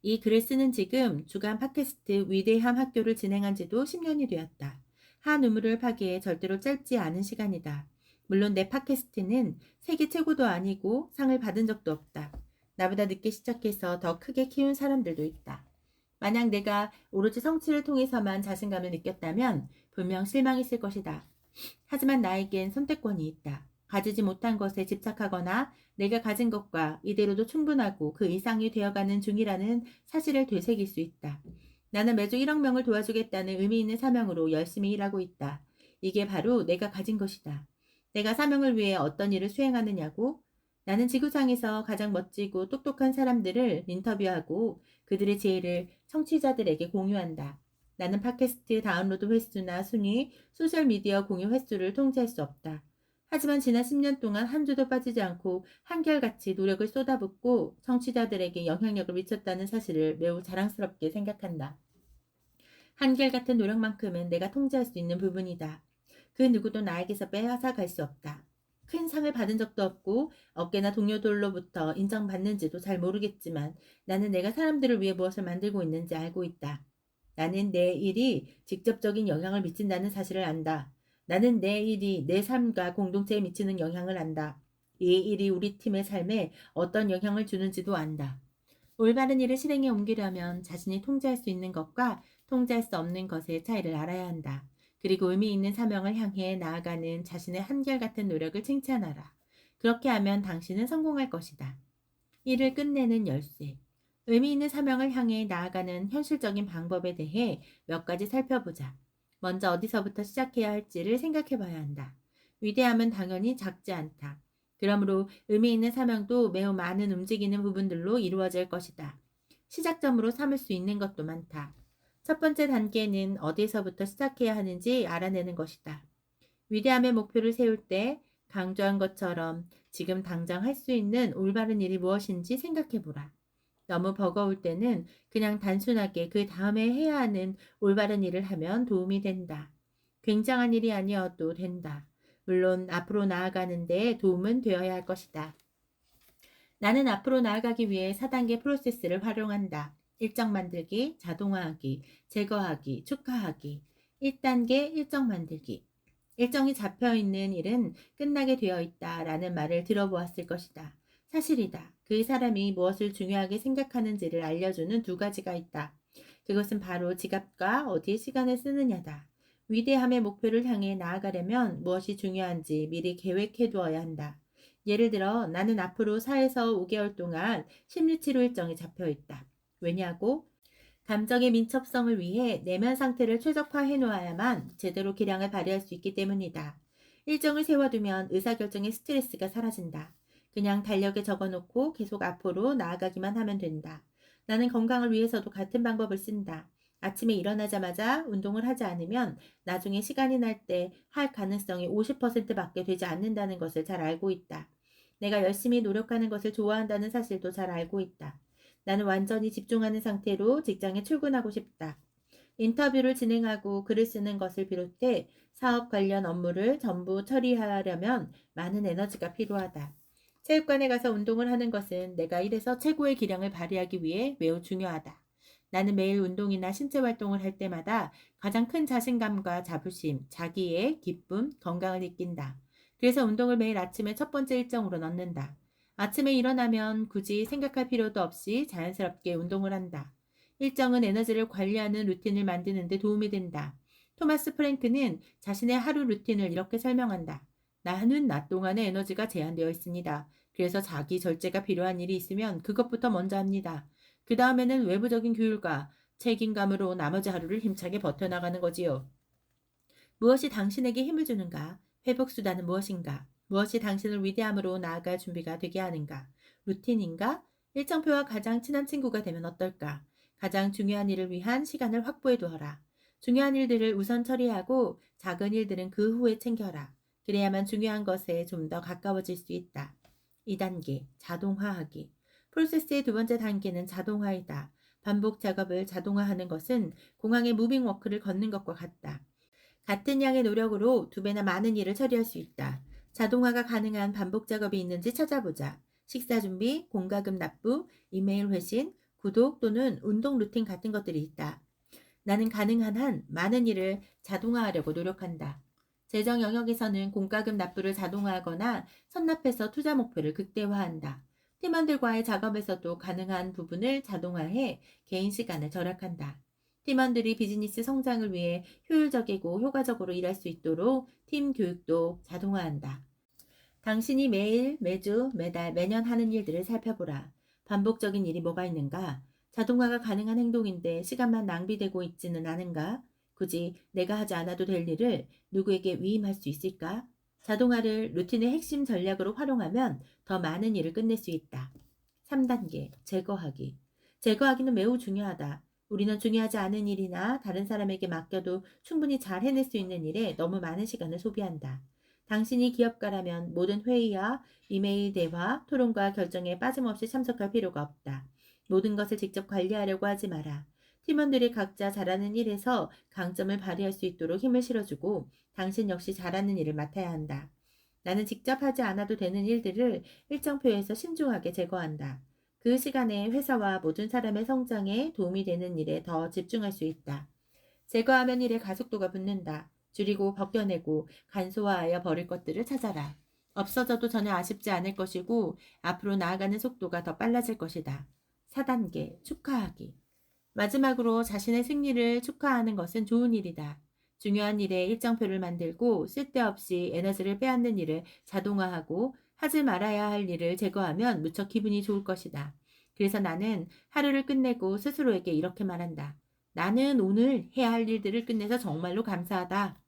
이 글을 쓰는 지금 주간 팟캐스트 위대함 학교를 진행한 지도 10년이 되었다. 한 우물을 파기에 절대로 짧지 않은 시간이다. 물론 내 팟캐스트는 세계 최고도 아니고 상을 받은 적도 없다. 나보다 늦게 시작해서 더 크게 키운 사람들도 있다. 만약 내가 오로지 성취를 통해서만 자신감을 느꼈다면 분명 실망했을 것이다. 하지만 나에겐 선택권이 있다. 가지지 못한 것에 집착하거나 내가 가진 것과 이대로도 충분하고 그 이상이 되어가는 중이라는 사실을 되새길 수 있다. 나는 매주 1억 명을 도와주겠다는 의미 있는 사명으로 열심히 일하고 있다. 이게 바로 내가 가진 것이다. 내가 사명을 위해 어떤 일을 수행하느냐고? 나는 지구상에서 가장 멋지고 똑똑한 사람들을 인터뷰하고 그들의 지혜를 청취자들에게 공유한다. 나는 팟캐스트 다운로드 횟수나 순위, 소셜미디어 공유 횟수를 통제할 수 없다. 하지만 지난 10년 동안 한 주도 빠지지 않고 한결같이 노력을 쏟아붓고 청취자들에게 영향력을 미쳤다는 사실을 매우 자랑스럽게 생각한다. 한결같은 노력만큼은 내가 통제할 수 있는 부분이다. 그 누구도 나에게서 빼앗아 갈 수 없다. 큰 상을 받은 적도 없고 업계나 동료들로부터 인정받는지도 잘 모르겠지만 나는 내가 사람들을 위해 무엇을 만들고 있는지 알고 있다. 나는 내 일이 직접적인 영향을 미친다는 사실을 안다. 나는 내 일이 내 삶과 공동체에 미치는 영향을 안다. 이 일이 우리 팀의 삶에 어떤 영향을 주는지도 안다. 올바른 일을 실행에 옮기려면 자신이 통제할 수 있는 것과 통제할 수 없는 것의 차이를 알아야 한다. 그리고 의미 있는 사명을 향해 나아가는 자신의 한결같은 노력을 칭찬하라. 그렇게 하면 당신은 성공할 것이다. 일을 끝내는 열쇠. 의미 있는 사명을 향해 나아가는 현실적인 방법에 대해 몇 가지 살펴보자. 먼저 어디서부터 시작해야 할지를 생각해 봐야 한다. 위대함은 당연히 작지 않다. 그러므로 의미 있는 사명도 매우 많은 움직이는 부분들로 이루어질 것이다. 시작점으로 삼을 수 있는 것도 많다. 첫 번째 단계는 어디서부터 시작해야 하는지 알아내는 것이다. 위대함의 목표를 세울 때 강조한 것처럼 지금 당장 할 수 있는 올바른 일이 무엇인지 생각해 보라. 너무 버거울 때는 그냥 단순하게 그 다음에 해야 하는 올바른 일을 하면 도움이 된다. 굉장한 일이 아니어도 된다. 물론 앞으로 나아가는 데 도움은 되어야 할 것이다. 나는 앞으로 나아가기 위해 4단계 프로세스를 활용한다. 일정 만들기, 자동화하기, 제거하기, 축하하기. 1단계 일정 만들기. 일정이 잡혀 있는 일은 끝나게 되어 있다라는 말을 들어보았을 것이다. 사실이다. 그 사람이 무엇을 중요하게 생각하는지를 알려주는 두 가지가 있다. 그것은 바로 지갑과 어디에 시간을 쓰느냐다. 위대함의 목표를 향해 나아가려면 무엇이 중요한지 미리 계획해 두어야 한다. 예를 들어 나는 앞으로 4에서 5개월 동안 심리치료 일정이 잡혀 있다. 왜냐고? 감정의 민첩성을 위해 내면 상태를 최적화해 놓아야만 제대로 기량을 발휘할 수 있기 때문이다. 일정을 세워두면 의사결정의 스트레스가 사라진다. 그냥 달력에 적어놓고 계속 앞으로 나아가기만 하면 된다. 나는 건강을 위해서도 같은 방법을 쓴다. 아침에 일어나자마자 운동을 하지 않으면 나중에 시간이 날 때 할 가능성이 50%밖에 되지 않는다는 것을 잘 알고 있다. 내가 열심히 노력하는 것을 좋아한다는 사실도 잘 알고 있다. 나는 완전히 집중하는 상태로 직장에 출근하고 싶다. 인터뷰를 진행하고 글을 쓰는 것을 비롯해 사업 관련 업무를 전부 처리하려면 많은 에너지가 필요하다. 체육관에 가서 운동을 하는 것은 내가 일에서 최고의 기량을 발휘하기 위해 매우 중요하다. 나는 매일 운동이나 신체 활동을 할 때마다 가장 큰 자신감과 자부심, 자기의 기쁨, 건강을 느낀다. 그래서 운동을 매일 아침에 첫 번째 일정으로 넣는다. 아침에 일어나면 굳이 생각할 필요도 없이 자연스럽게 운동을 한다. 일정은 에너지를 관리하는 루틴을 만드는 데 도움이 된다. 토마스 프랭크는 자신의 하루 루틴을 이렇게 설명한다. 나는 낮 동안의 에너지가 제한되어 있습니다. 그래서 자기 절제가 필요한 일이 있으면 그것부터 먼저 합니다. 그 다음에는 외부적인 규율과 책임감으로 나머지 하루를 힘차게 버텨나가는 거지요. 무엇이 당신에게 힘을 주는가? 회복수단은 무엇인가? 무엇이 당신을 위대함으로 나아갈 준비가 되게 하는가? 루틴인가? 일정표와 가장 친한 친구가 되면 어떨까? 가장 중요한 일을 위한 시간을 확보해 두어라. 중요한 일들을 우선 처리하고 작은 일들은 그 후에 챙겨라. 그래야만 중요한 것에 좀 더 가까워질 수 있다. 2단계, 자동화하기. 프로세스의 두 번째 단계는 자동화이다. 반복 작업을 자동화하는 것은 공항에 무빙 워크를 걷는 것과 같다. 같은 양의 노력으로 두 배나 많은 일을 처리할 수 있다. 자동화가 가능한 반복 작업이 있는지 찾아보자. 식사 준비, 공과금 납부, 이메일 회신, 구독 또는 운동 루틴 같은 것들이 있다. 나는 가능한 한 많은 일을 자동화하려고 노력한다. 재정 영역에서는 공과금 납부를 자동화하거나 선납해서 투자 목표를 극대화한다. 팀원들과의 작업에서도 가능한 부분을 자동화해 개인 시간을 절약한다. 팀원들이 비즈니스 성장을 위해 효율적이고 효과적으로 일할 수 있도록 팀 교육도 자동화한다. 당신이 매일, 매주, 매달, 매년 하는 일들을 살펴보라. 반복적인 일이 뭐가 있는가? 자동화가 가능한 행동인데 시간만 낭비되고 있지는 않은가? 굳이 내가 하지 않아도 될 일을 누구에게 위임할 수 있을까? 자동화를 루틴의 핵심 전략으로 활용하면 더 많은 일을 끝낼 수 있다. 3단계, 제거하기. 제거하기는 매우 중요하다. 우리는 중요하지 않은 일이나 다른 사람에게 맡겨도 충분히 잘 해낼 수 있는 일에 너무 많은 시간을 소비한다. 당신이 기업가라면 모든 회의와 이메일 대화, 토론과 결정에 빠짐없이 참석할 필요가 없다. 모든 것을 직접 관리하려고 하지 마라. 팀원들이 각자 잘하는 일에서 강점을 발휘할 수 있도록 힘을 실어주고 당신 역시 잘하는 일을 맡아야 한다. 나는 직접 하지 않아도 되는 일들을 일정표에서 신중하게 제거한다. 그 시간에 회사와 모든 사람의 성장에 도움이 되는 일에 더 집중할 수 있다. 제거하면 일의 가속도가 붙는다. 줄이고 벗겨내고 간소화하여 버릴 것들을 찾아라. 없어져도 전혀 아쉽지 않을 것이고 앞으로 나아가는 속도가 더 빨라질 것이다. 4단계 축하하기. 마지막으로 자신의 승리를 축하하는 것은 좋은 일이다. 중요한 일에 일정표를 만들고 쓸데없이 에너지를 빼앗는 일을 자동화하고 하지 말아야 할 일을 제거하면 무척 기분이 좋을 것이다. 그래서 나는 하루를 끝내고 스스로에게 이렇게 말한다. 나는 오늘 해야 할 일들을 끝내서 정말로 감사하다.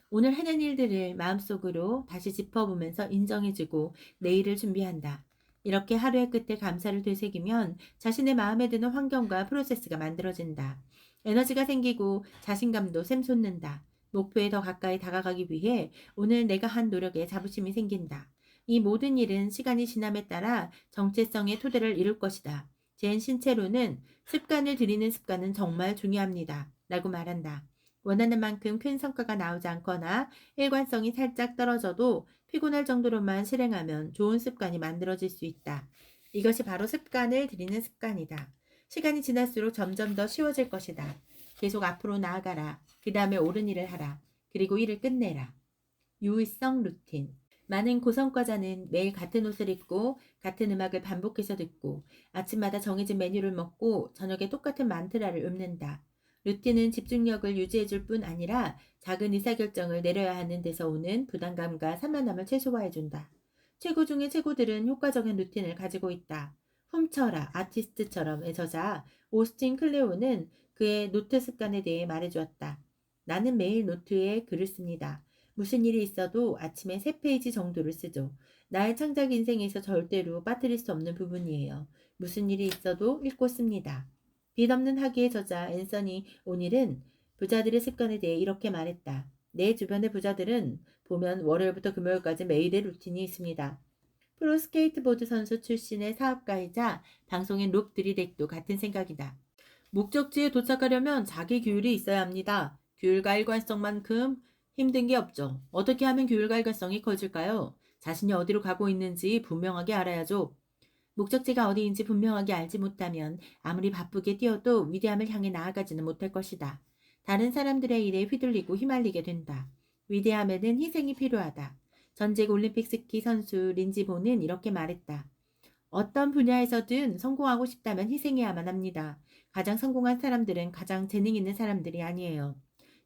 오늘 해낸 일들을 마음속으로 다시 짚어보면서 인정해주고 내일을 준비한다. 이렇게 하루의 끝에 감사를 되새기면 자신의 마음에 드는 환경과 프로세스가 만들어진다. 에너지가 생기고 자신감도 샘솟는다. 목표에 더 가까이 다가가기 위해 오늘 내가 한 노력에 자부심이 생긴다. 이 모든 일은 시간이 지남에 따라 정체성의 토대를 이룰 것이다. 젠 신체로는 습관을 들이는 습관은 정말 중요합니다. 라고 말한다. 원하는 만큼 큰 성과가 나오지 않거나 일관성이 살짝 떨어져도 피곤할 정도로만 실행하면 좋은 습관이 만들어질 수 있다. 이것이 바로 습관을 들이는 습관이다. 시간이 지날수록 점점 더 쉬워질 것이다. 계속 앞으로 나아가라. 그 다음에 옳은 일을 하라. 그리고 일을 끝내라. 유의성 루틴. 많은 고성과자는 매일 같은 옷을 입고 같은 음악을 반복해서 듣고 아침마다 정해진 메뉴를 먹고 저녁에 똑같은 만트라를 읊는다. 루틴은 집중력을 유지해줄 뿐 아니라 작은 의사결정을 내려야 하는 데서 오는 부담감과 산만함을 최소화해준다. 최고 중의 최고들은 효과적인 루틴을 가지고 있다. 훔쳐라 아티스트처럼의 저자 오스틴 클레오는 그의 노트 습관에 대해 말해주었다. 나는 매일 노트에 글을 씁니다. 무슨 일이 있어도 아침에 3페이지 정도를 쓰죠. 나의 창작 인생에서 절대로 빠뜨릴 수 없는 부분이에요. 무슨 일이 있어도 읽고 씁니다. 빛 없는 학위의 저자 앤서니 오닐은 부자들의 습관에 대해 이렇게 말했다. 내 주변의 부자들은 보면 월요일부터 금요일까지 매일의 루틴이 있습니다. 프로 스케이트보드 선수 출신의 사업가이자 방송인 롭 드리덱도 같은 생각이다. 목적지에 도착하려면 자기 규율이 있어야 합니다. 규율과 일관성만큼 힘든 게 없죠. 어떻게 하면 규율과 일관성이 커질까요? 자신이 어디로 가고 있는지 분명하게 알아야죠. 목적지가 어디인지 분명하게 알지 못하면 아무리 바쁘게 뛰어도 위대함을 향해 나아가지는 못할 것이다. 다른 사람들의 일에 휘둘리고 휘말리게 된다. 위대함에는 희생이 필요하다. 전직 올림픽 스키 선수 린지보는 이렇게 말했다. 어떤 분야에서든 성공하고 싶다면 희생해야만 합니다. 가장 성공한 사람들은 가장 재능 있는 사람들이 아니에요.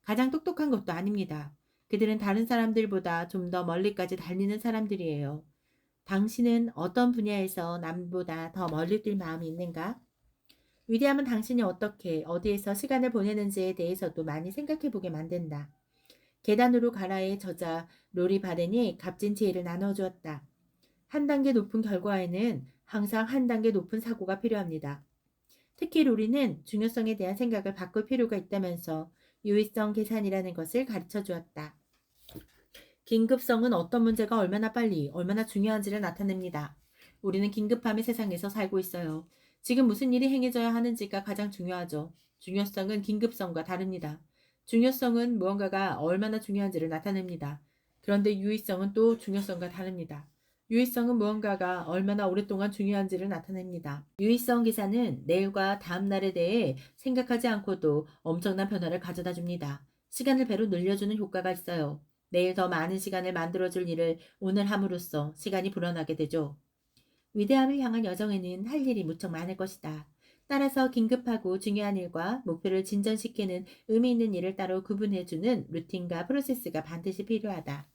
가장 똑똑한 것도 아닙니다. 그들은 다른 사람들보다 좀 더 멀리까지 달리는 사람들이에요. 당신은 어떤 분야에서 남보다 더 멀리 뛸 마음이 있는가? 위대함은 당신이 어떻게, 어디에서 시간을 보내는지에 대해서도 많이 생각해보게 만든다. 계단으로 가라의 저자 로리 바렌이 값진 지혜를 나눠주었다. 한 단계 높은 결과에는 항상 한 단계 높은 사고가 필요합니다. 특히 로리는 중요성에 대한 생각을 바꿀 필요가 있다면서 유의성 계산이라는 것을 가르쳐 주었다. 긴급성은 어떤 문제가 얼마나 빨리, 얼마나 중요한지를 나타냅니다. 우리는 긴급함의 세상에서 살고 있어요. 지금 무슨 일이 행해져야 하는지가 가장 중요하죠. 중요성은 긴급성과 다릅니다. 중요성은 무언가가 얼마나 중요한지를 나타냅니다. 그런데 유의성은 또 중요성과 다릅니다. 유의성은 무언가가 얼마나 오랫동안 중요한지를 나타냅니다. 유의성 기사는 내일과 다음 날에 대해 생각하지 않고도 엄청난 변화를 가져다 줍니다. 시간을 배로 늘려주는 효과가 있어요. 내일 더 많은 시간을 만들어줄 일을 오늘 함으로써 시간이 불어나게 되죠. 위대함을 향한 여정에는 할 일이 무척 많을 것이다. 따라서 긴급하고 중요한 일과 목표를 진전시키는 의미 있는 일을 따로 구분해주는 루틴과 프로세스가 반드시 필요하다.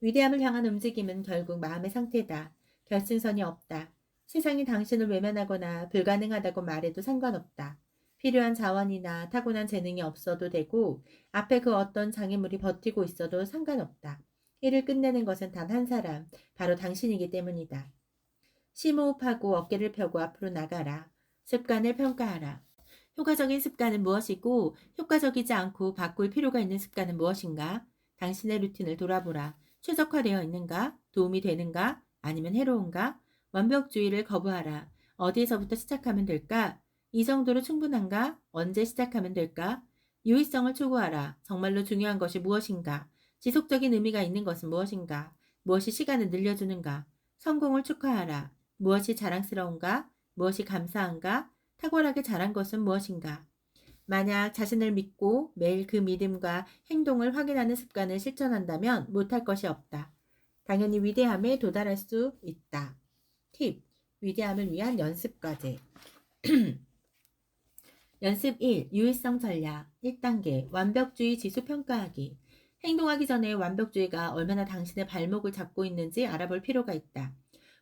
위대함을 향한 움직임은 결국 마음의 상태다. 결승선이 없다. 세상이 당신을 외면하거나 불가능하다고 말해도 상관없다. 필요한 자원이나 타고난 재능이 없어도 되고 앞에 그 어떤 장애물이 버티고 있어도 상관없다. 일을 끝내는 것은 단 한 사람, 바로 당신이기 때문이다. 심호흡하고 어깨를 펴고 앞으로 나가라. 습관을 평가하라. 효과적인 습관은 무엇이고 효과적이지 않고 바꿀 필요가 있는 습관은 무엇인가? 당신의 루틴을 돌아보라. 최적화되어 있는가? 도움이 되는가? 아니면 해로운가? 완벽주의를 거부하라. 어디에서부터 시작하면 될까? 이 정도로 충분한가? 언제 시작하면 될까? 유의성을 추구하라. 정말로 중요한 것이 무엇인가? 지속적인 의미가 있는 것은 무엇인가? 무엇이 시간을 늘려주는가? 성공을 축하하라. 무엇이 자랑스러운가? 무엇이 감사한가? 탁월하게 잘한 것은 무엇인가? 만약 자신을 믿고 매일 그 믿음과 행동을 확인하는 습관을 실천한다면 못할 것이 없다. 당연히 위대함에 도달할 수 있다. 팁. 위대함을 위한 연습 과제. 연습 1. 유의성 전략 1단계 완벽주의 지수 평가하기. 행동하기 전에 완벽주의가 얼마나 당신의 발목을 잡고 있는지 알아볼 필요가 있다.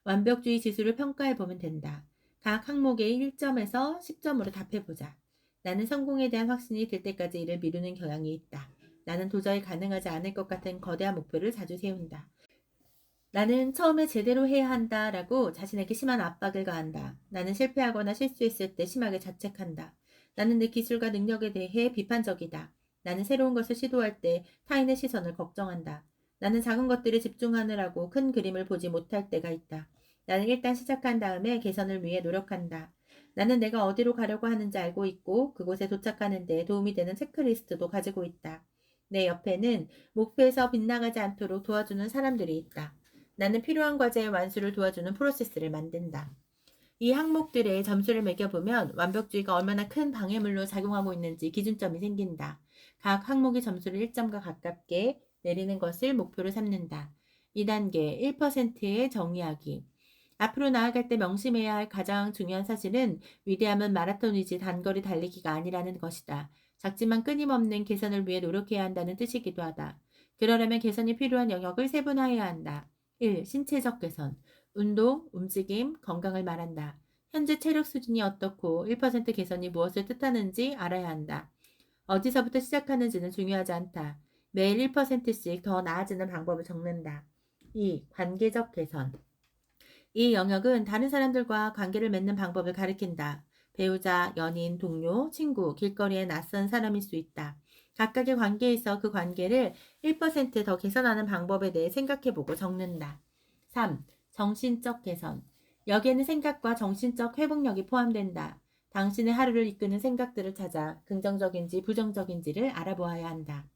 완벽주의 지수를 평가해 보면 된다. 각 항목에 1점에서 10점으로 답해보자. 나는 성공에 대한 확신이 들 때까지 이를 미루는 경향이 있다. 나는 도저히 가능하지 않을 것 같은 거대한 목표를 자주 세운다. 나는 처음에 제대로 해야 한다라고 자신에게 심한 압박을 가한다. 나는 실패하거나 실수했을 때 심하게 자책한다. 나는 내 기술과 능력에 대해 비판적이다. 나는 새로운 것을 시도할 때 타인의 시선을 걱정한다. 나는 작은 것들에 집중하느라고 큰 그림을 보지 못할 때가 있다. 나는 일단 시작한 다음에 개선을 위해 노력한다. 나는 내가 어디로 가려고 하는지 알고 있고 그곳에 도착하는 데 도움이 되는 체크리스트도 가지고 있다. 내 옆에는 목표에서 빗나가지 않도록 도와주는 사람들이 있다. 나는 필요한 과제의 완수를 도와주는 프로세스를 만든다. 이 항목들의 점수를 매겨보면 완벽주의가 얼마나 큰 방해물로 작용하고 있는지 기준점이 생긴다. 각 항목의 점수를 1점과 가깝게 내리는 것을 목표로 삼는다. 2단계 1%의 정의하기. 앞으로 나아갈 때 명심해야 할 가장 중요한 사실은 위대함은 마라톤이지 단거리 달리기가 아니라는 것이다. 작지만 끊임없는 개선을 위해 노력해야 한다는 뜻이기도 하다. 그러려면 개선이 필요한 영역을 세분화해야 한다. 1. 신체적 개선. 운동, 움직임, 건강을 말한다. 현재 체력 수준이 어떻고 1% 개선이 무엇을 뜻하는지 알아야 한다. 어디서부터 시작하는지는 중요하지 않다. 매일 1%씩 더 나아지는 방법을 적는다. 2. 관계적 개선. 이 영역은 다른 사람들과 관계를 맺는 방법을 가리킨다. 배우자, 연인, 동료, 친구, 길거리의 낯선 사람일 수 있다. 각각의 관계에서 그 관계를 1%더 개선하는 방법에 대해 생각해보고 적는다. 3. 정신적 개선. 여기에는 생각과 정신적 회복력이 포함된다. 당신의 하루를 이끄는 생각들을 찾아 긍정적인지 부정적인지를 알아보아야 한다.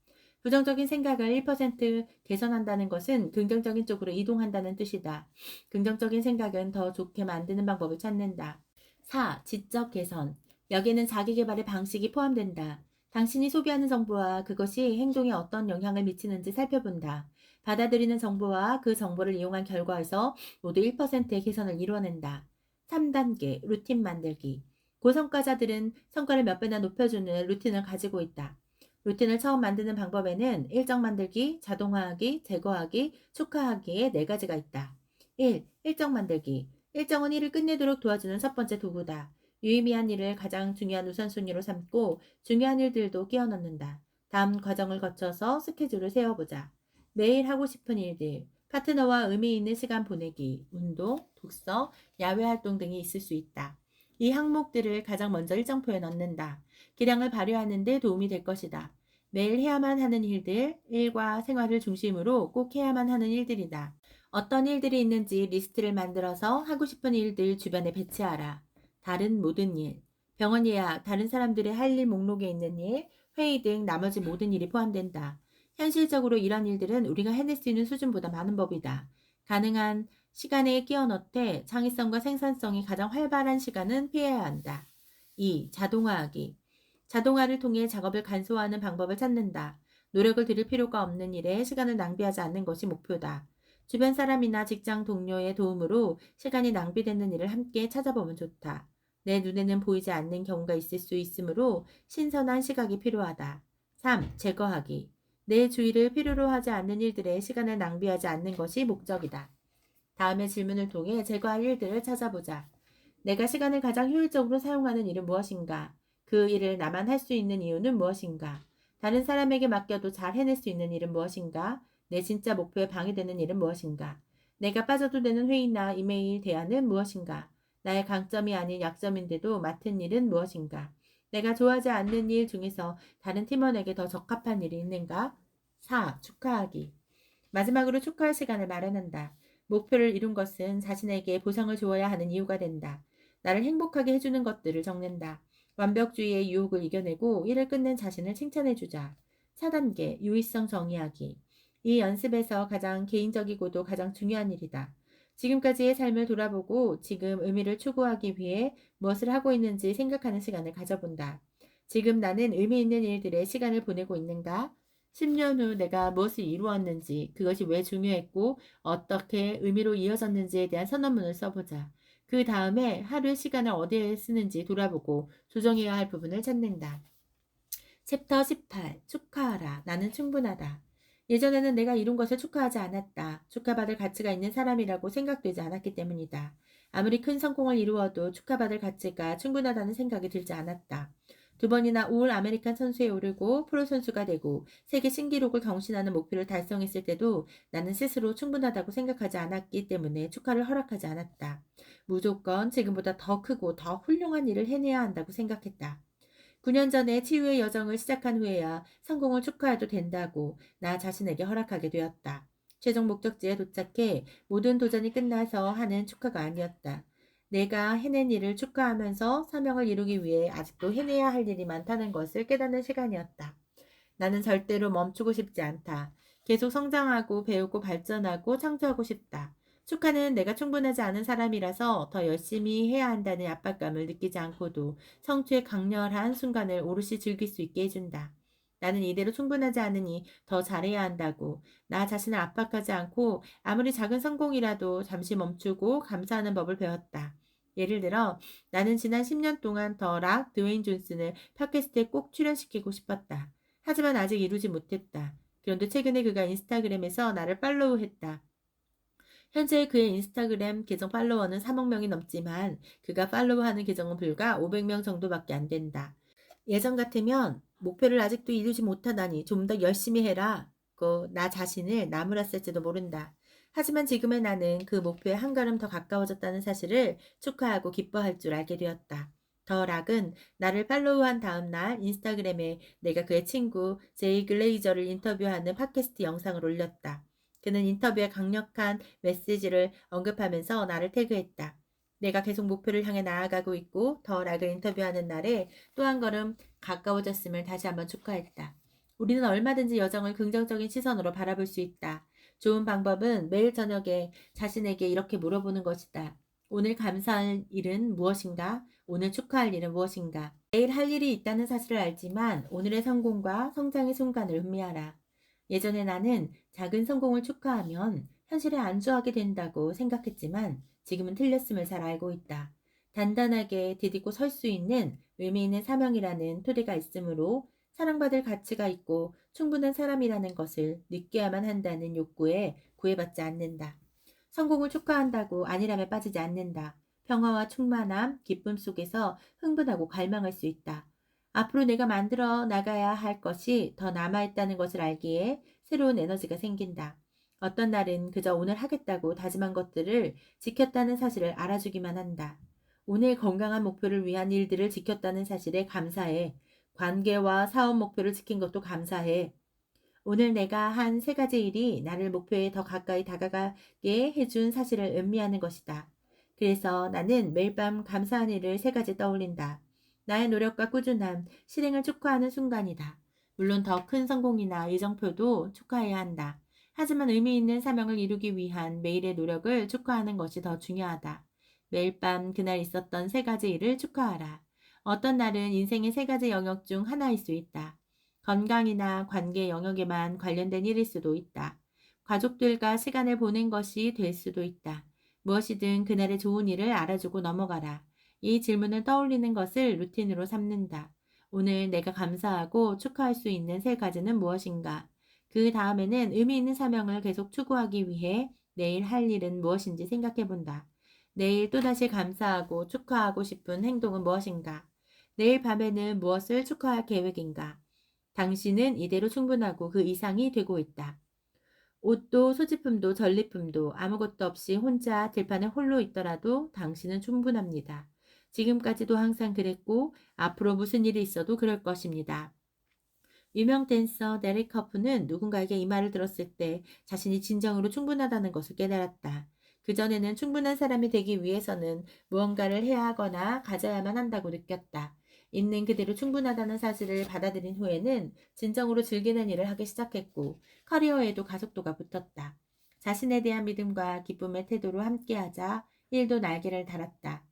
부정적인 생각을 1% 개선한다는 것은 긍정적인 쪽으로 이동한다는 뜻이다. 긍정적인 생각은 더 좋게 만드는 방법을 찾는다. 4. 지적 개선. 여기에는 자기계발의 방식이 포함된다. 당신이 소비하는 정보와 그것이 행동에 어떤 영향을 미치는지 살펴본다. 받아들이는 정보와 그 정보를 이용한 결과에서 모두 1%의 개선을 이뤄낸다. 3단계 루틴 만들기. 고성과자들은 성과를 몇 배나 높여주는 루틴을 가지고 있다. 루틴을 처음 만드는 방법에는 일정 만들기, 자동화하기, 제거하기, 축하하기의 4가지가 있다. 1. 일정 만들기. 일정은 일을 끝내도록 도와주는 첫 번째 도구다. 유의미한 일을 가장 중요한 우선순위로 삼고 중요한 일들도 끼워 넣는다. 다음 과정을 거쳐서 스케줄을 세워보자. 매일 하고 싶은 일들, 파트너와 의미 있는 시간 보내기, 운동, 독서, 야외 활동 등이 있을 수 있다. 이 항목들을 가장 먼저 일정표에 넣는다. 기량을 발휘하는 데 도움이 될 것이다. 매일 해야만 하는 일들, 일과 생활을 중심으로 꼭 해야만 하는 일들이다. 어떤 일들이 있는지 리스트를 만들어서 하고 싶은 일들 주변에 배치하라. 다른 모든 일, 병원 예약, 다른 사람들의 할 일 목록에 있는 일, 회의 등 나머지 모든 일이 포함된다. 현실적으로 이런 일들은 우리가 해낼 수 있는 수준보다 많은 법이다. 가능한 시간에 끼워 넣되 창의성과 생산성이 가장 활발한 시간은 피해야 한다. 2. 자동화하기. 자동화를 통해 작업을 간소화하는 방법을 찾는다. 노력을 들일 필요가 없는 일에 시간을 낭비하지 않는 것이 목표다. 주변 사람이나 직장 동료의 도움으로 시간이 낭비되는 일을 함께 찾아보면 좋다. 내 눈에는 보이지 않는 경우가 있을 수 있으므로 신선한 시각이 필요하다. 3. 제거하기. 내 주의를 필요로 하지 않는 일들에 시간을 낭비하지 않는 것이 목적이다. 다음의 질문을 통해 제거할 일들을 찾아보자. 내가 시간을 가장 효율적으로 사용하는 일은 무엇인가? 그 일을 나만 할 수 있는 이유는 무엇인가? 다른 사람에게 맡겨도 잘 해낼 수 있는 일은 무엇인가? 내 진짜 목표에 방해되는 일은 무엇인가? 내가 빠져도 되는 회의나 이메일 대화는 무엇인가? 나의 강점이 아닌 약점인데도 맡은 일은 무엇인가? 내가 좋아하지 않는 일 중에서 다른 팀원에게 더 적합한 일이 있는가? 4. 축하하기. 마지막으로 축하할 시간을 마련한다. 목표를 이룬 것은 자신에게 보상을 주어야 하는 이유가 된다. 나를 행복하게 해주는 것들을 적는다. 완벽주의의 유혹을 이겨내고 일을 끝낸 자신을 칭찬해주자. 4단계 유의성 정의하기. 이 연습에서 가장 개인적이고도 가장 중요한 일이다. 지금까지의 삶을 돌아보고 지금 의미를 추구하기 위해 무엇을 하고 있는지 생각하는 시간을 가져본다. 지금 나는 의미 있는 일들에 시간을 보내고 있는가? 10년 후 내가 무엇을 이루었는지, 그것이 왜 중요했고 어떻게 의미로 이어졌는지에 대한 선언문을 써보자. 그 다음에 하루의 시간을 어디에 쓰는지 돌아보고 조정해야 할 부분을 찾는다. 챕터 18. 축하하라. 나는 충분하다. 예전에는 내가 이룬 것을 축하하지 않았다. 축하받을 가치가 있는 사람이라고 생각되지 않았기 때문이다. 아무리 큰 성공을 이루어도 축하받을 가치가 충분하다는 생각이 들지 않았다. 2번이나 올 아메리칸 선수에 오르고 프로 선수가 되고 세계 신기록을 경신하는 목표를 달성했을 때도 나는 스스로 충분하다고 생각하지 않았기 때문에 축하를 허락하지 않았다. 무조건 지금보다 더 크고 더 훌륭한 일을 해내야 한다고 생각했다. 9년 전에 치유의 여정을 시작한 후에야 성공을 축하해도 된다고 나 자신에게 허락하게 되었다. 최종 목적지에 도착해 모든 도전이 끝나서 하는 축하가 아니었다. 내가 해낸 일을 축하하면서 사명을 이루기 위해 아직도 해내야 할 일이 많다는 것을 깨닫는 시간이었다. 나는 절대로 멈추고 싶지 않다. 계속 성장하고 배우고 발전하고 창조하고 싶다. 축하는 내가 충분하지 않은 사람이라서 더 열심히 해야 한다는 압박감을 느끼지 않고도 성취의 강렬한 순간을 오롯이 즐길 수 있게 해준다. 나는 이대로 충분하지 않으니 더 잘해야 한다고 나 자신을 압박하지 않고 아무리 작은 성공이라도 잠시 멈추고 감사하는 법을 배웠다. 예를 들어 나는 지난 10년 동안 더 락 드웨인 존슨을 팟캐스트에 꼭 출연시키고 싶었다. 하지만 아직 이루지 못했다. 그런데 최근에 그가 인스타그램에서 나를 팔로우했다. 현재 그의 인스타그램 계정 팔로워는 3억 명이 넘지만 그가 팔로우하는 계정은 불과 500명 정도밖에 안 된다. 예전 같으면 목표를 아직도 이루지 못하다니 좀 더 열심히 해라. 나 자신을 나무랐을지도 모른다. 하지만 지금의 나는 그 목표에 한 걸음 더 가까워졌다는 사실을 축하하고 기뻐할 줄 알게 되었다. 더 락은 나를 팔로우한 다음 날 인스타그램에 내가 그의 친구 제이 글레이저를 인터뷰하는 팟캐스트 영상을 올렸다. 그는 인터뷰에 강력한 메시지를 언급하면서 나를 태그했다. 내가 계속 목표를 향해 나아가고 있고 더 락을 인터뷰하는 날에 또 한 걸음 가까워졌음을 다시 한번 축하했다. 우리는 얼마든지 여정을 긍정적인 시선으로 바라볼 수 있다. 좋은 방법은 매일 저녁에 자신에게 이렇게 물어보는 것이다. 오늘 감사할 일은 무엇인가? 오늘 축하할 일은 무엇인가? 내일 할 일이 있다는 사실을 알지만 오늘의 성공과 성장의 순간을 음미하라. 예전에 나는 작은 성공을 축하하면 현실에 안주하게 된다고 생각했지만 지금은 틀렸음을 잘 알고 있다. 단단하게 디디고 설 수 있는 의미 있는 사명이라는 토대가 있으므로 사랑받을 가치가 있고 충분한 사람이라는 것을 느껴야만 한다는 욕구에 구애받지 않는다. 성공을 축하한다고 안일함에 빠지지 않는다. 평화와 충만함, 기쁨 속에서 흥분하고 갈망할 수 있다. 앞으로 내가 만들어 나가야 할 것이 더 남아있다는 것을 알기에 새로운 에너지가 생긴다. 어떤 날은 그저 오늘 하겠다고 다짐한 것들을 지켰다는 사실을 알아주기만 한다. 오늘 건강한 목표를 위한 일들을 지켰다는 사실에 감사해. 관계와 사업 목표를 지킨 것도 감사해. 오늘 내가 한 3가지 일이 나를 목표에 더 가까이 다가가게 해준 사실을 음미하는 것이다. 그래서 나는 매일 밤 감사한 일을 3가지 떠올린다. 나의 노력과 꾸준함, 실행을 축하하는 순간이다. 물론 더 큰 성공이나 이정표도 축하해야 한다. 하지만 의미 있는 사명을 이루기 위한 매일의 노력을 축하하는 것이 더 중요하다. 매일 밤 그날 있었던 3가지 일을 축하하라. 어떤 날은 인생의 3가지 영역 중 하나일 수 있다. 건강이나 관계 영역에만 관련된 일일 수도 있다. 가족들과 시간을 보낸 것이 될 수도 있다. 무엇이든 그날의 좋은 일을 알아주고 넘어가라. 이 질문을 떠올리는 것을 루틴으로 삼는다. 오늘 내가 감사하고 축하할 수 있는 3가지는 무엇인가? 그 다음에는 의미 있는 사명을 계속 추구하기 위해 내일 할 일은 무엇인지 생각해 본다. 내일 또다시 감사하고 축하하고 싶은 행동은 무엇인가? 내일 밤에는 무엇을 축하할 계획인가? 당신은 이대로 충분하고 그 이상이 되고 있다. 옷도 소지품도 전리품도 아무것도 없이 혼자 들판에 홀로 있더라도 당신은 충분합니다. 지금까지도 항상 그랬고 앞으로 무슨 일이 있어도 그럴 것입니다. 유명 댄서 데릭 커프는 누군가에게 이 말을 들었을 때 자신이 진정으로 충분하다는 것을 깨달았다. 그전에는 충분한 사람이 되기 위해서는 무언가를 해야 하거나 가져야만 한다고 느꼈다. 있는 그대로 충분하다는 사실을 받아들인 후에는 진정으로 즐기는 일을 하기 시작했고 커리어에도 가속도가 붙었다. 자신에 대한 믿음과 기쁨의 태도로 함께하자 일도 날개를 달았다.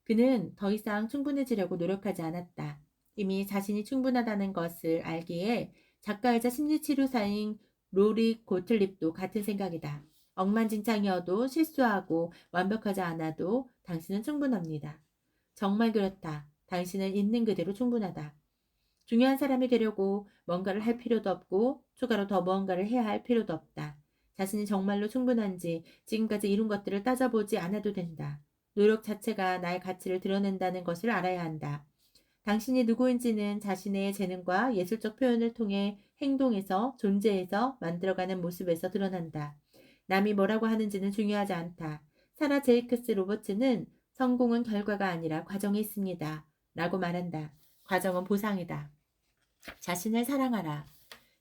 그는 더 이상 충분해지려고 노력하지 않았다. 이미 자신이 충분하다는 것을 알기에 작가이자 심리치료사인 로리 고틀립도 같은 생각이다. 억만진창이어도 실수하고 완벽하지 않아도 당신은 충분합니다. 정말 그렇다. 당신은 있는 그대로 충분하다. 중요한 사람이 되려고 뭔가를 할 필요도 없고 추가로 더 무언가를 해야 할 필요도 없다. 자신이 정말로 충분한지 지금까지 이룬 것들을 따져보지 않아도 된다. 노력 자체가 나의 가치를 드러낸다는 것을 알아야 한다. 당신이 누구인지는 자신의 재능과 예술적 표현을 통해 행동에서, 존재에서, 만들어가는 모습에서 드러난다. 남이 뭐라고 하는지는 중요하지 않다. 사라 제이크스 로버츠는 성공은 결과가 아니라 과정이 있습니다. 라고 말한다. 과정은 보상이다. 자신을 사랑하라.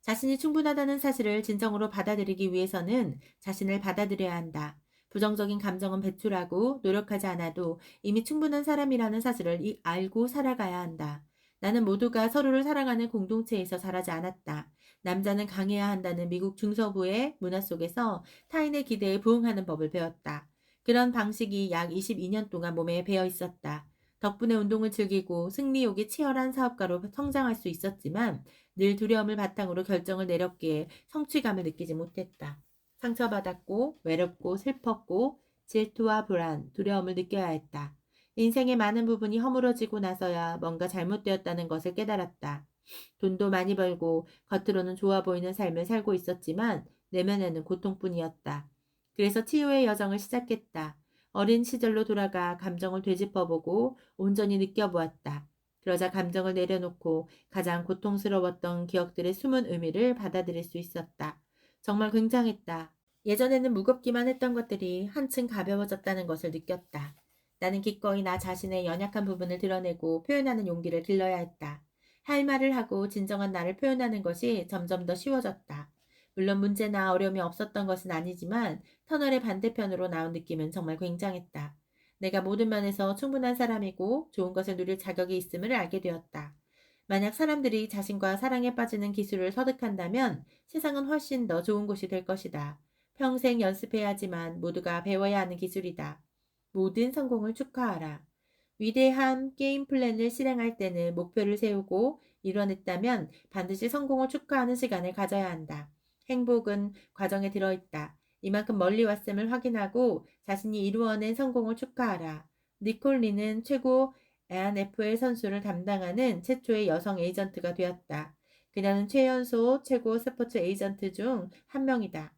자신이 충분하다는 사실을 진정으로 받아들이기 위해서는 자신을 받아들여야 한다. 부정적인 감정은 배출하고 노력하지 않아도 이미 충분한 사람이라는 사실을 알고 살아가야 한다. 나는 모두가 서로를 사랑하는 공동체에서 자라지 않았다. 남자는 강해야 한다는 미국 중서부의 문화 속에서 타인의 기대에 부응하는 법을 배웠다. 그런 방식이 약 22년 동안 몸에 배어 있었다. 덕분에 운동을 즐기고 승리욕이 치열한 사업가로 성장할 수 있었지만 늘 두려움을 바탕으로 결정을 내렸기에 성취감을 느끼지 못했다. 상처받았고 외롭고 슬펐고 질투와 불안, 두려움을 느껴야 했다. 인생의 많은 부분이 허물어지고 나서야 뭔가 잘못되었다는 것을 깨달았다. 돈도 많이 벌고 겉으로는 좋아 보이는 삶을 살고 있었지만 내면에는 고통뿐이었다. 그래서 치유의 여정을 시작했다. 어린 시절로 돌아가 감정을 되짚어보고 온전히 느껴보았다. 그러자 감정을 내려놓고 가장 고통스러웠던 기억들의 숨은 의미를 받아들일 수 있었다. 정말 굉장했다. 예전에는 무겁기만 했던 것들이 한층 가벼워졌다는 것을 느꼈다. 나는 기꺼이 나 자신의 연약한 부분을 드러내고 표현하는 용기를 길러야 했다. 할 말을 하고 진정한 나를 표현하는 것이 점점 더 쉬워졌다. 물론 문제나 어려움이 없었던 것은 아니지만 터널의 반대편으로 나온 느낌은 정말 굉장했다. 내가 모든 면에서 충분한 사람이고 좋은 것을 누릴 자격이 있음을 알게 되었다. 만약 사람들이 자신과 사랑에 빠지는 기술을 터득한다면 세상은 훨씬 더 좋은 곳이 될 것이다. 평생 연습해야 하지만 모두가 배워야 하는 기술이다. 모든 성공을 축하하라. 위대한 게임 플랜을 실행할 때는 목표를 세우고 이뤄냈다면 반드시 성공을 축하하는 시간을 가져야 한다. 행복은 과정에 들어있다. 이만큼 멀리 왔음을 확인하고 자신이 이루어낸 성공을 축하하라. 니콜 리는 최고 ANFL 선수를 담당하는 최초의 여성 에이전트가 되었다. 그녀는 최연소 최고 스포츠 에이전트 중 한 명이다.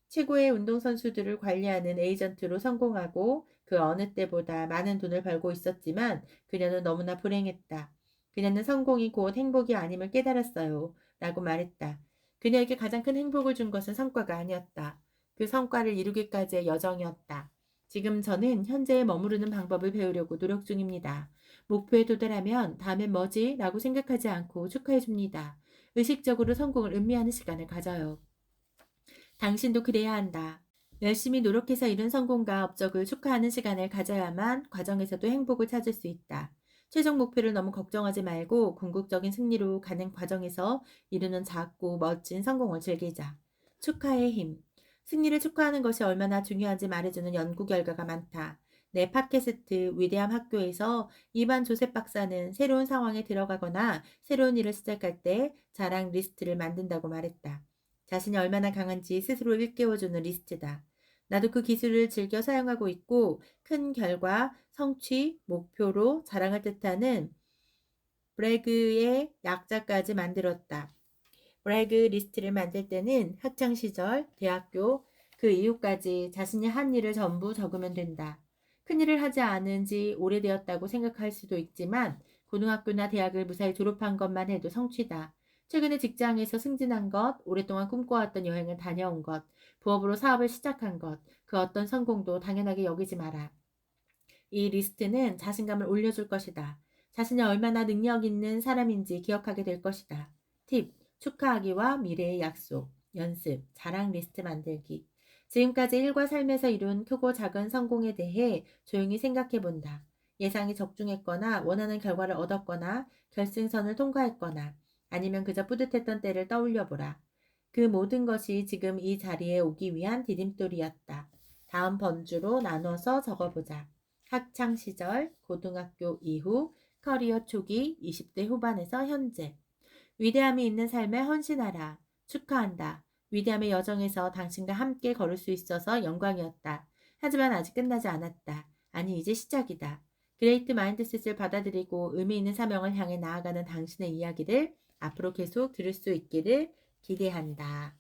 최고의 운동선수들을 관리하는 에이전트로 성공하고 그 어느 때보다 많은 돈을 벌고 있었지만 그녀는 너무나 불행했다. 그녀는 성공이 곧 행복이 아님을 깨달았어요. 라고 말했다. 그녀에게 가장 큰 행복을 준 것은 성과가 아니었다. 그 성과를 이루기까지의 여정이었다. 지금 저는 현재에 머무르는 방법을 배우려고 노력 중입니다. 목표에 도달하면 다음엔 뭐지? 라고 생각하지 않고 축하해 줍니다. 의식적으로 성공을 음미하는 시간을 가져요. 당신도 그래야 한다. 열심히 노력해서 이룬 성공과 업적을 축하하는 시간을 가져야만 과정에서도 행복을 찾을 수 있다. 최종 목표를 너무 걱정하지 말고 궁극적인 승리로 가는 과정에서 이루는 작고 멋진 성공을 즐기자. 축하의 힘. 승리를 축하하는 것이 얼마나 중요한지 말해주는 연구 결과가 많다. 내 팟캐스트 위대한 학교에서 이반 조셉 박사는 새로운 상황에 들어가거나 새로운 일을 시작할 때 자랑 리스트를 만든다고 말했다. 자신이 얼마나 강한지 스스로 일깨워주는 리스트다. 나도 그 기술을 즐겨 사용하고 있고 큰 결과, 성취, 목표로 자랑을 뜻하는 브래그의 약자까지 만들었다. 브래그 리스트를 만들 때는 학창시절, 대학교, 그 이후까지 자신이 한 일을 전부 적으면 된다. 큰일을 하지 않은 지 오래되었다고 생각할 수도 있지만 고등학교나 대학을 무사히 졸업한 것만 해도 성취다. 최근에 직장에서 승진한 것, 오랫동안 꿈꿔왔던 여행을 다녀온 것, 부업으로 사업을 시작한 것, 그 어떤 성공도 당연하게 여기지 마라. 이 리스트는 자신감을 올려줄 것이다. 자신이 얼마나 능력 있는 사람인지 기억하게 될 것이다. 팁, 축하하기와 미래의 약속, 연습, 자랑 리스트 만들기. 지금까지 일과 삶에서 이룬 크고 작은 성공에 대해 조용히 생각해 본다. 예상이 적중했거나 원하는 결과를 얻었거나 결승선을 통과했거나 아니면 그저 뿌듯했던 때를 떠올려 보라. 그 모든 것이 지금 이 자리에 오기 위한 디딤돌이었다. 다음 번주로 나눠서 적어보자. 학창 시절, 고등학교 이후, 커리어 초기, 20대 후반에서 현재. 위대함이 있는 삶에 헌신하라. 축하한다. 위대함의 여정에서 당신과 함께 걸을 수 있어서 영광이었다. 하지만 아직 끝나지 않았다. 아니, 이제 시작이다. 그레이트 마인드셋을 받아들이고 의미 있는 사명을 향해 나아가는 당신의 이야기를 앞으로 계속 들을 수 있기를 기대한다.